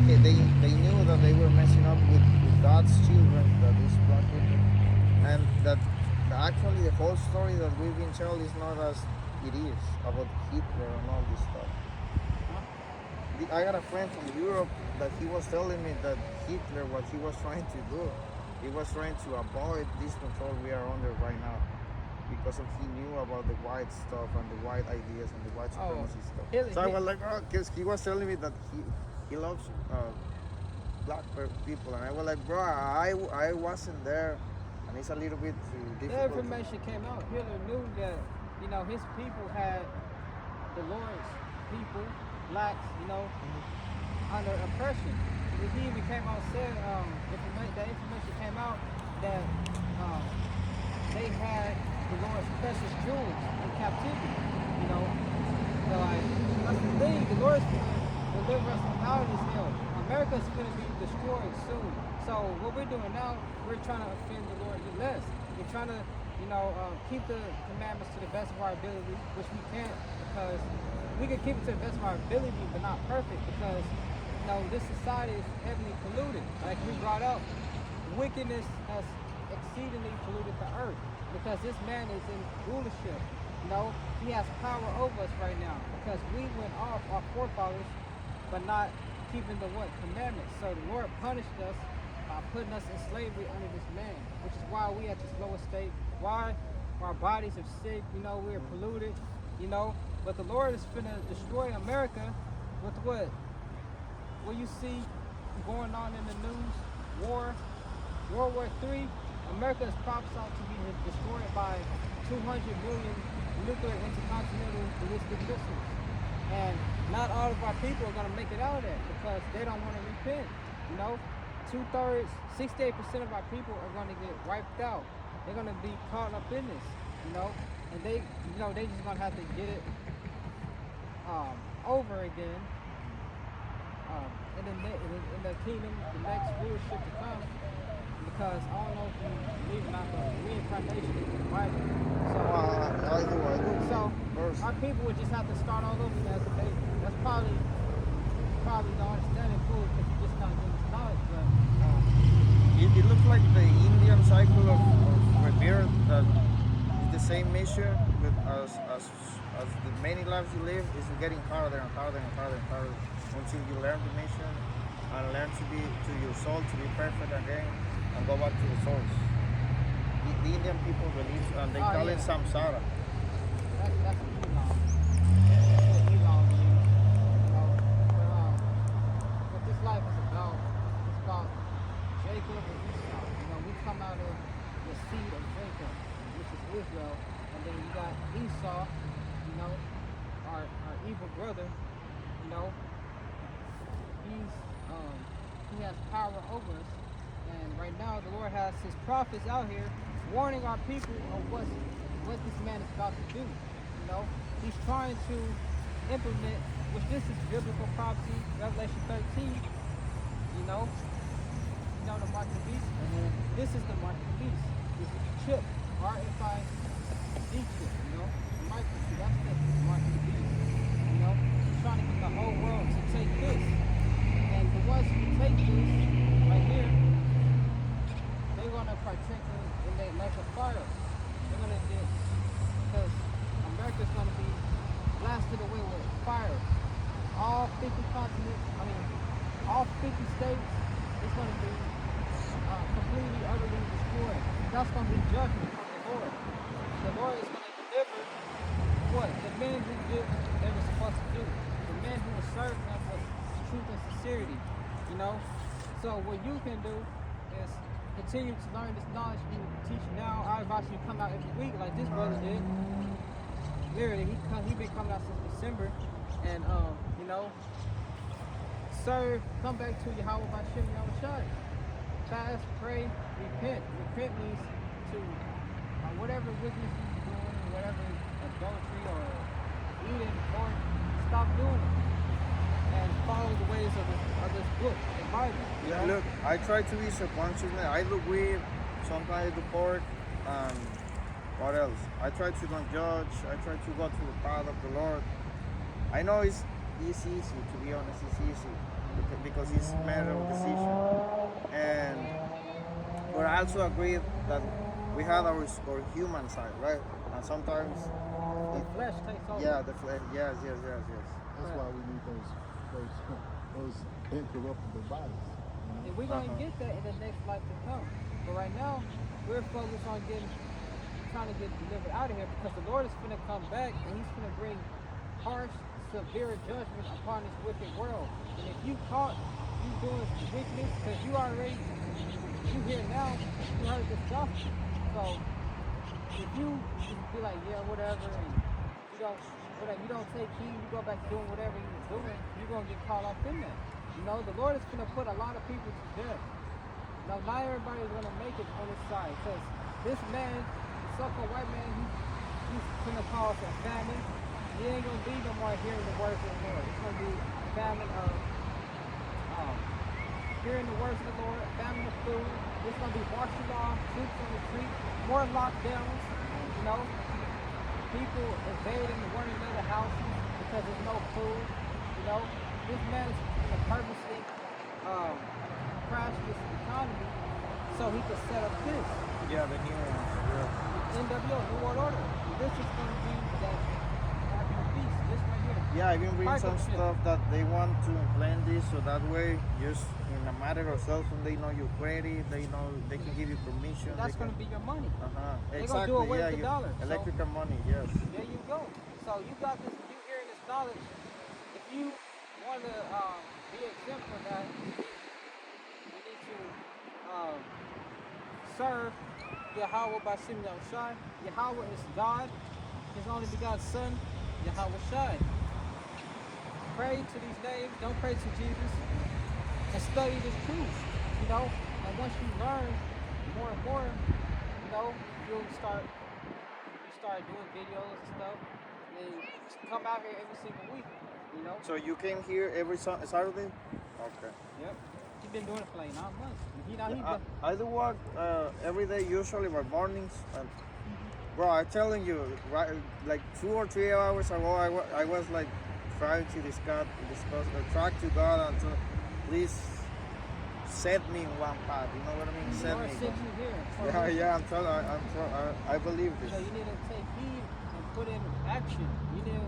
they knew that they were messing up with God's children, that is black people, and that actually the whole story that we've been told is not as it is about Hitler and all this stuff. I got a friend from Europe that he was telling me that Hitler, what he was trying to do, he was trying to avoid this control we are under right now, because he knew about the white stuff and the white ideas and the white supremacy stuff. So I was like, oh, because he was telling me that he loves black people, and I was like, bro, I wasn't there, and it's a little bit difficult. The information came out. Hitler knew that, you know, his people had the Lord's people, blacks, you know, under oppression. He even came out and said, the information came out that they had the Lord's precious jewels in captivity, you know. So like, that's the thing, the Lord's gonna deliver us out of this hell. America's gonna be destroyed soon. So what we're doing now, we're trying to offend the Lord less. We're trying to, you know, keep the commandments to the best of our ability, which we can't, because we can keep it to the best of our ability, but not perfect, because, you know, this society is heavily polluted. Like we brought up, wickedness has exceedingly polluted the earth, because this man is in rulership. You know, he has power over us right now, because we went off our forefathers, but not keeping the what? Commandments. So the Lord punished us by putting us in slavery under this man, which is why we at this lowest state. Why our bodies are sick, you know, we're polluted, you know. But the Lord is finna destroy America with what? What you see going on in the news, World War III, America is prophesied to be destroyed by 200 million nuclear intercontinental ballistic missiles. And not all of our people are gonna make it out of that because they don't wanna repent, you know. 2/3, 68% of our people are gonna get wiped out. They're gonna be caught up in this, you know, and they just gonna have to get it over again in the kingdom, the next rulership to come. Because I don't know if you believe or not, but reincarnation is in the Bible. So, I do. So our people would just have to start all over as a baby. That's probably the understanding fully because you're just not getting this knowledge. But It looks like the Indian cycle of rebirth that is the same mission, but as the many lives you live, is getting harder and harder and harder and harder until you learn the mission and learn to your soul to be perfect again and go back to the source. The Indian people believe, and they call it samsara. that's what Elon. That's what Elon believes. You know, what this life is about. It's about Jacob and Esau. You know, we come out of the seed of Jacob, which is Israel, and then you got Esau. You know, our evil brother. You know, he has power over us. And right now, the Lord has his prophets out here warning our people of what this man is about to do. You know, he's trying to implement, which this is biblical prophecy, Revelation 13. You know the mark of the beast. This is the mark of the beast. This is the chip, RFID chip. You know, the microchip. That's the mark of the beast. You know, he's trying to get the whole world to take this. And the ones who take this right here, they're gonna partake in that lake of fire. They're gonna get, because America's gonna be blasted away with fire. All 50 continents, all 50 states, it's gonna be completely, utterly destroyed. That's gonna be judgment from the Lord. The Lord is gonna deliver what? The men who did what they were supposed to do. The men who were serving them with truth and sincerity. You know? So what you can do is continue to learn this knowledge you teach now. I advise you to come out every week like this brother did. Literally, he been coming out since December. And you know, serve, come back to Yahweh by Shem Yahushua. Fast, pray, repent. Repent means to whatever wickedness you're doing, whatever adultery or eating pork, stop doing it. And follow the ways of this book, the Bible. Yeah, look, I try to be subconscious. I look weird, sometimes I do pork. What else? I try to don't judge. I try to go to the path of the Lord. I know it's easy, to be honest, it's easy because it's a matter of decision. But I also agree that we have our human side, right? And sometimes the flesh takes over. Yeah, the flesh. Yes. That's why we need those incorruptible bodies. And we're gonna get that in the next life to come. But right now, we're focused on trying to get delivered out of here because the Lord is gonna come back and he's gonna bring harsh, severe judgment upon this wicked world. And if you caught you doing wickedness, because you here now, you heard this gospel. So if you just be like, yeah, whatever, and you don't take heed, you go back doing whatever you were doing, you're gonna get caught up in that. You know, the Lord is gonna put a lot of people to death. Now, not everybody is gonna make it on his side, because this man, the so-called white man, he's gonna cause a famine. He ain't gonna be no more hearing the words of the Lord. It's gonna be a famine of hearing the words of the Lord, a famine of food. It's gonna be martial law, troops on the street, more lockdowns. You know, people invading one another houses because there's no food. You know, this man is gonna purposely crash this economy so he could set up this. Yeah, the new one. NWO, New World Order. This is gonna be that beast. This right here, Yeah, I can bring Pipe some shit. stuff that they want to implement this, so that way, just in a matter of cell phone, they know your credit, they know they can give you permission. That's they going to be your money. They exactly. gonna do away Yeah, with the dollar. So electrical money. Yes. there you go. So you got this. You hearing this knowledge? If you want to be exempt from that, you need to serve Yahweh by Shem Yahushai. Yahweh is God. His only begotten Son, Yahweh Shai. Pray to these names. Don't pray to Jesus. And study this truth. You know, and once you learn more and more, you know, you'll start doing videos and stuff. And come out here every single week. You know. So you came here every Saturday? Okay. Yep. He's been doing it for like 9 months. I do work every day, usually by mornings. And, bro, I'm telling you, right, like 2 or 3 hours ago, I was like trying to talk to God and to please set me in one path. You know what I mean? Set me. Yeah. I believe this. So you need to take heed and put in action. You need to,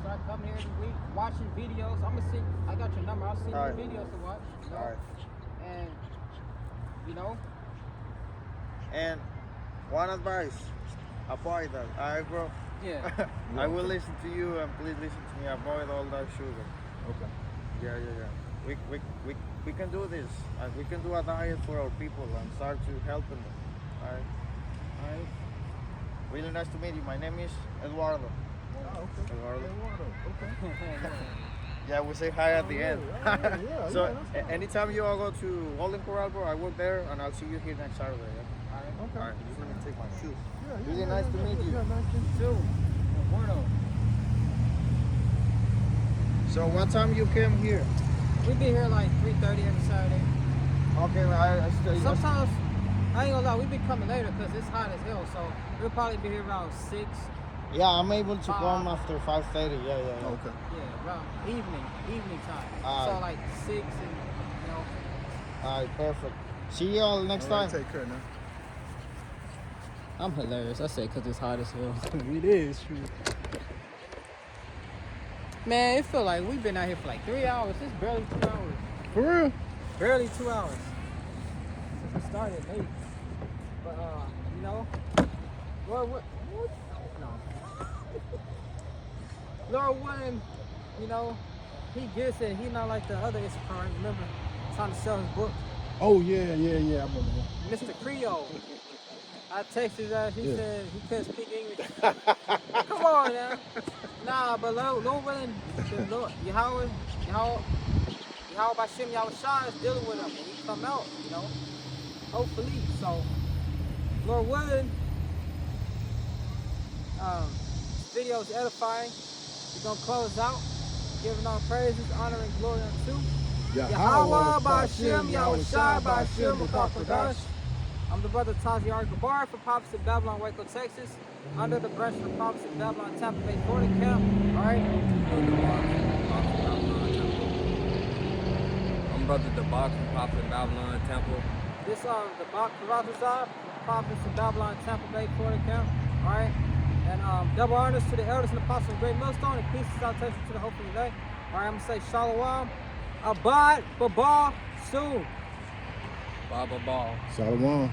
start coming here every week, watching videos. I got your number. I'll send you videos to watch. All right. And And one advice, avoid that. All right, bro. Yeah. I will listen to you, and please listen to me. Avoid all that sugar. Okay. Yeah. We can do this. We can do a diet for our people and start to helping them. All right. Really nice to meet you. My name is Eduardo. Oh, okay. Eduardo. Okay. Yeah, we say hi at the end. Yeah, So that's anytime you all go to Golden Corral, bro, I work there, and I'll see you here next Saturday. Yeah? okay. All right. Just let me take my shoes. Yeah, Really nice to meet you. Yeah, nice to meet you. Two. Eduardo. So what time you came here? We be here like 3:30 every Saturday. Okay, I still. Sometimes, I ain't gonna lie, we be coming later because it's hot as hell. So we'll probably be here around 6. Yeah, I'm able to come after 5:30. Yeah. Okay. Yeah, around evening time. Alright. So like 6 and, All right, perfect. See you all next All right, time. take care now. I'm hilarious. I say because it's hot as hell. It is true. Man, it feel like we've been out here for like 3 hours. It's barely 2 hours. For real? Barely 2 hours. Since we started late. But, Lord, what? No. Lord willing, he gets it. He not like the other Issachar. Remember, trying to sell his book. Oh, yeah, I remember that. Mr. Creole. I texted his ass. He said he couldn't speak English. Come on now. Nah, but Lord willing, Yahweh by Shem Yahushai is dealing with him. And he come out, hopefully. So, Lord willing, video is edifying. We're going to close out, giving all praises, honor, and glory unto Yahweh by Shem Yahushai by Shem Mukafadash. I'm the brother Tazi Argabar for Prophets in Babylon, Waco, Texas. Under the branch of Prophets in Babylon, Tampa Bay, Florida camp. All right. I'm brother Debak from Prophets in Babylon Temple. This Debak Karazazar, Prophets in Babylon, Tampa Bay, Florida camp. All right. And double honors to the elders and apostles of Great Millstone, and peace and salutation to the hope of the day. All right, I'm gonna say Shalom, Abad, Babal, soon. Baba Ball. Shalom.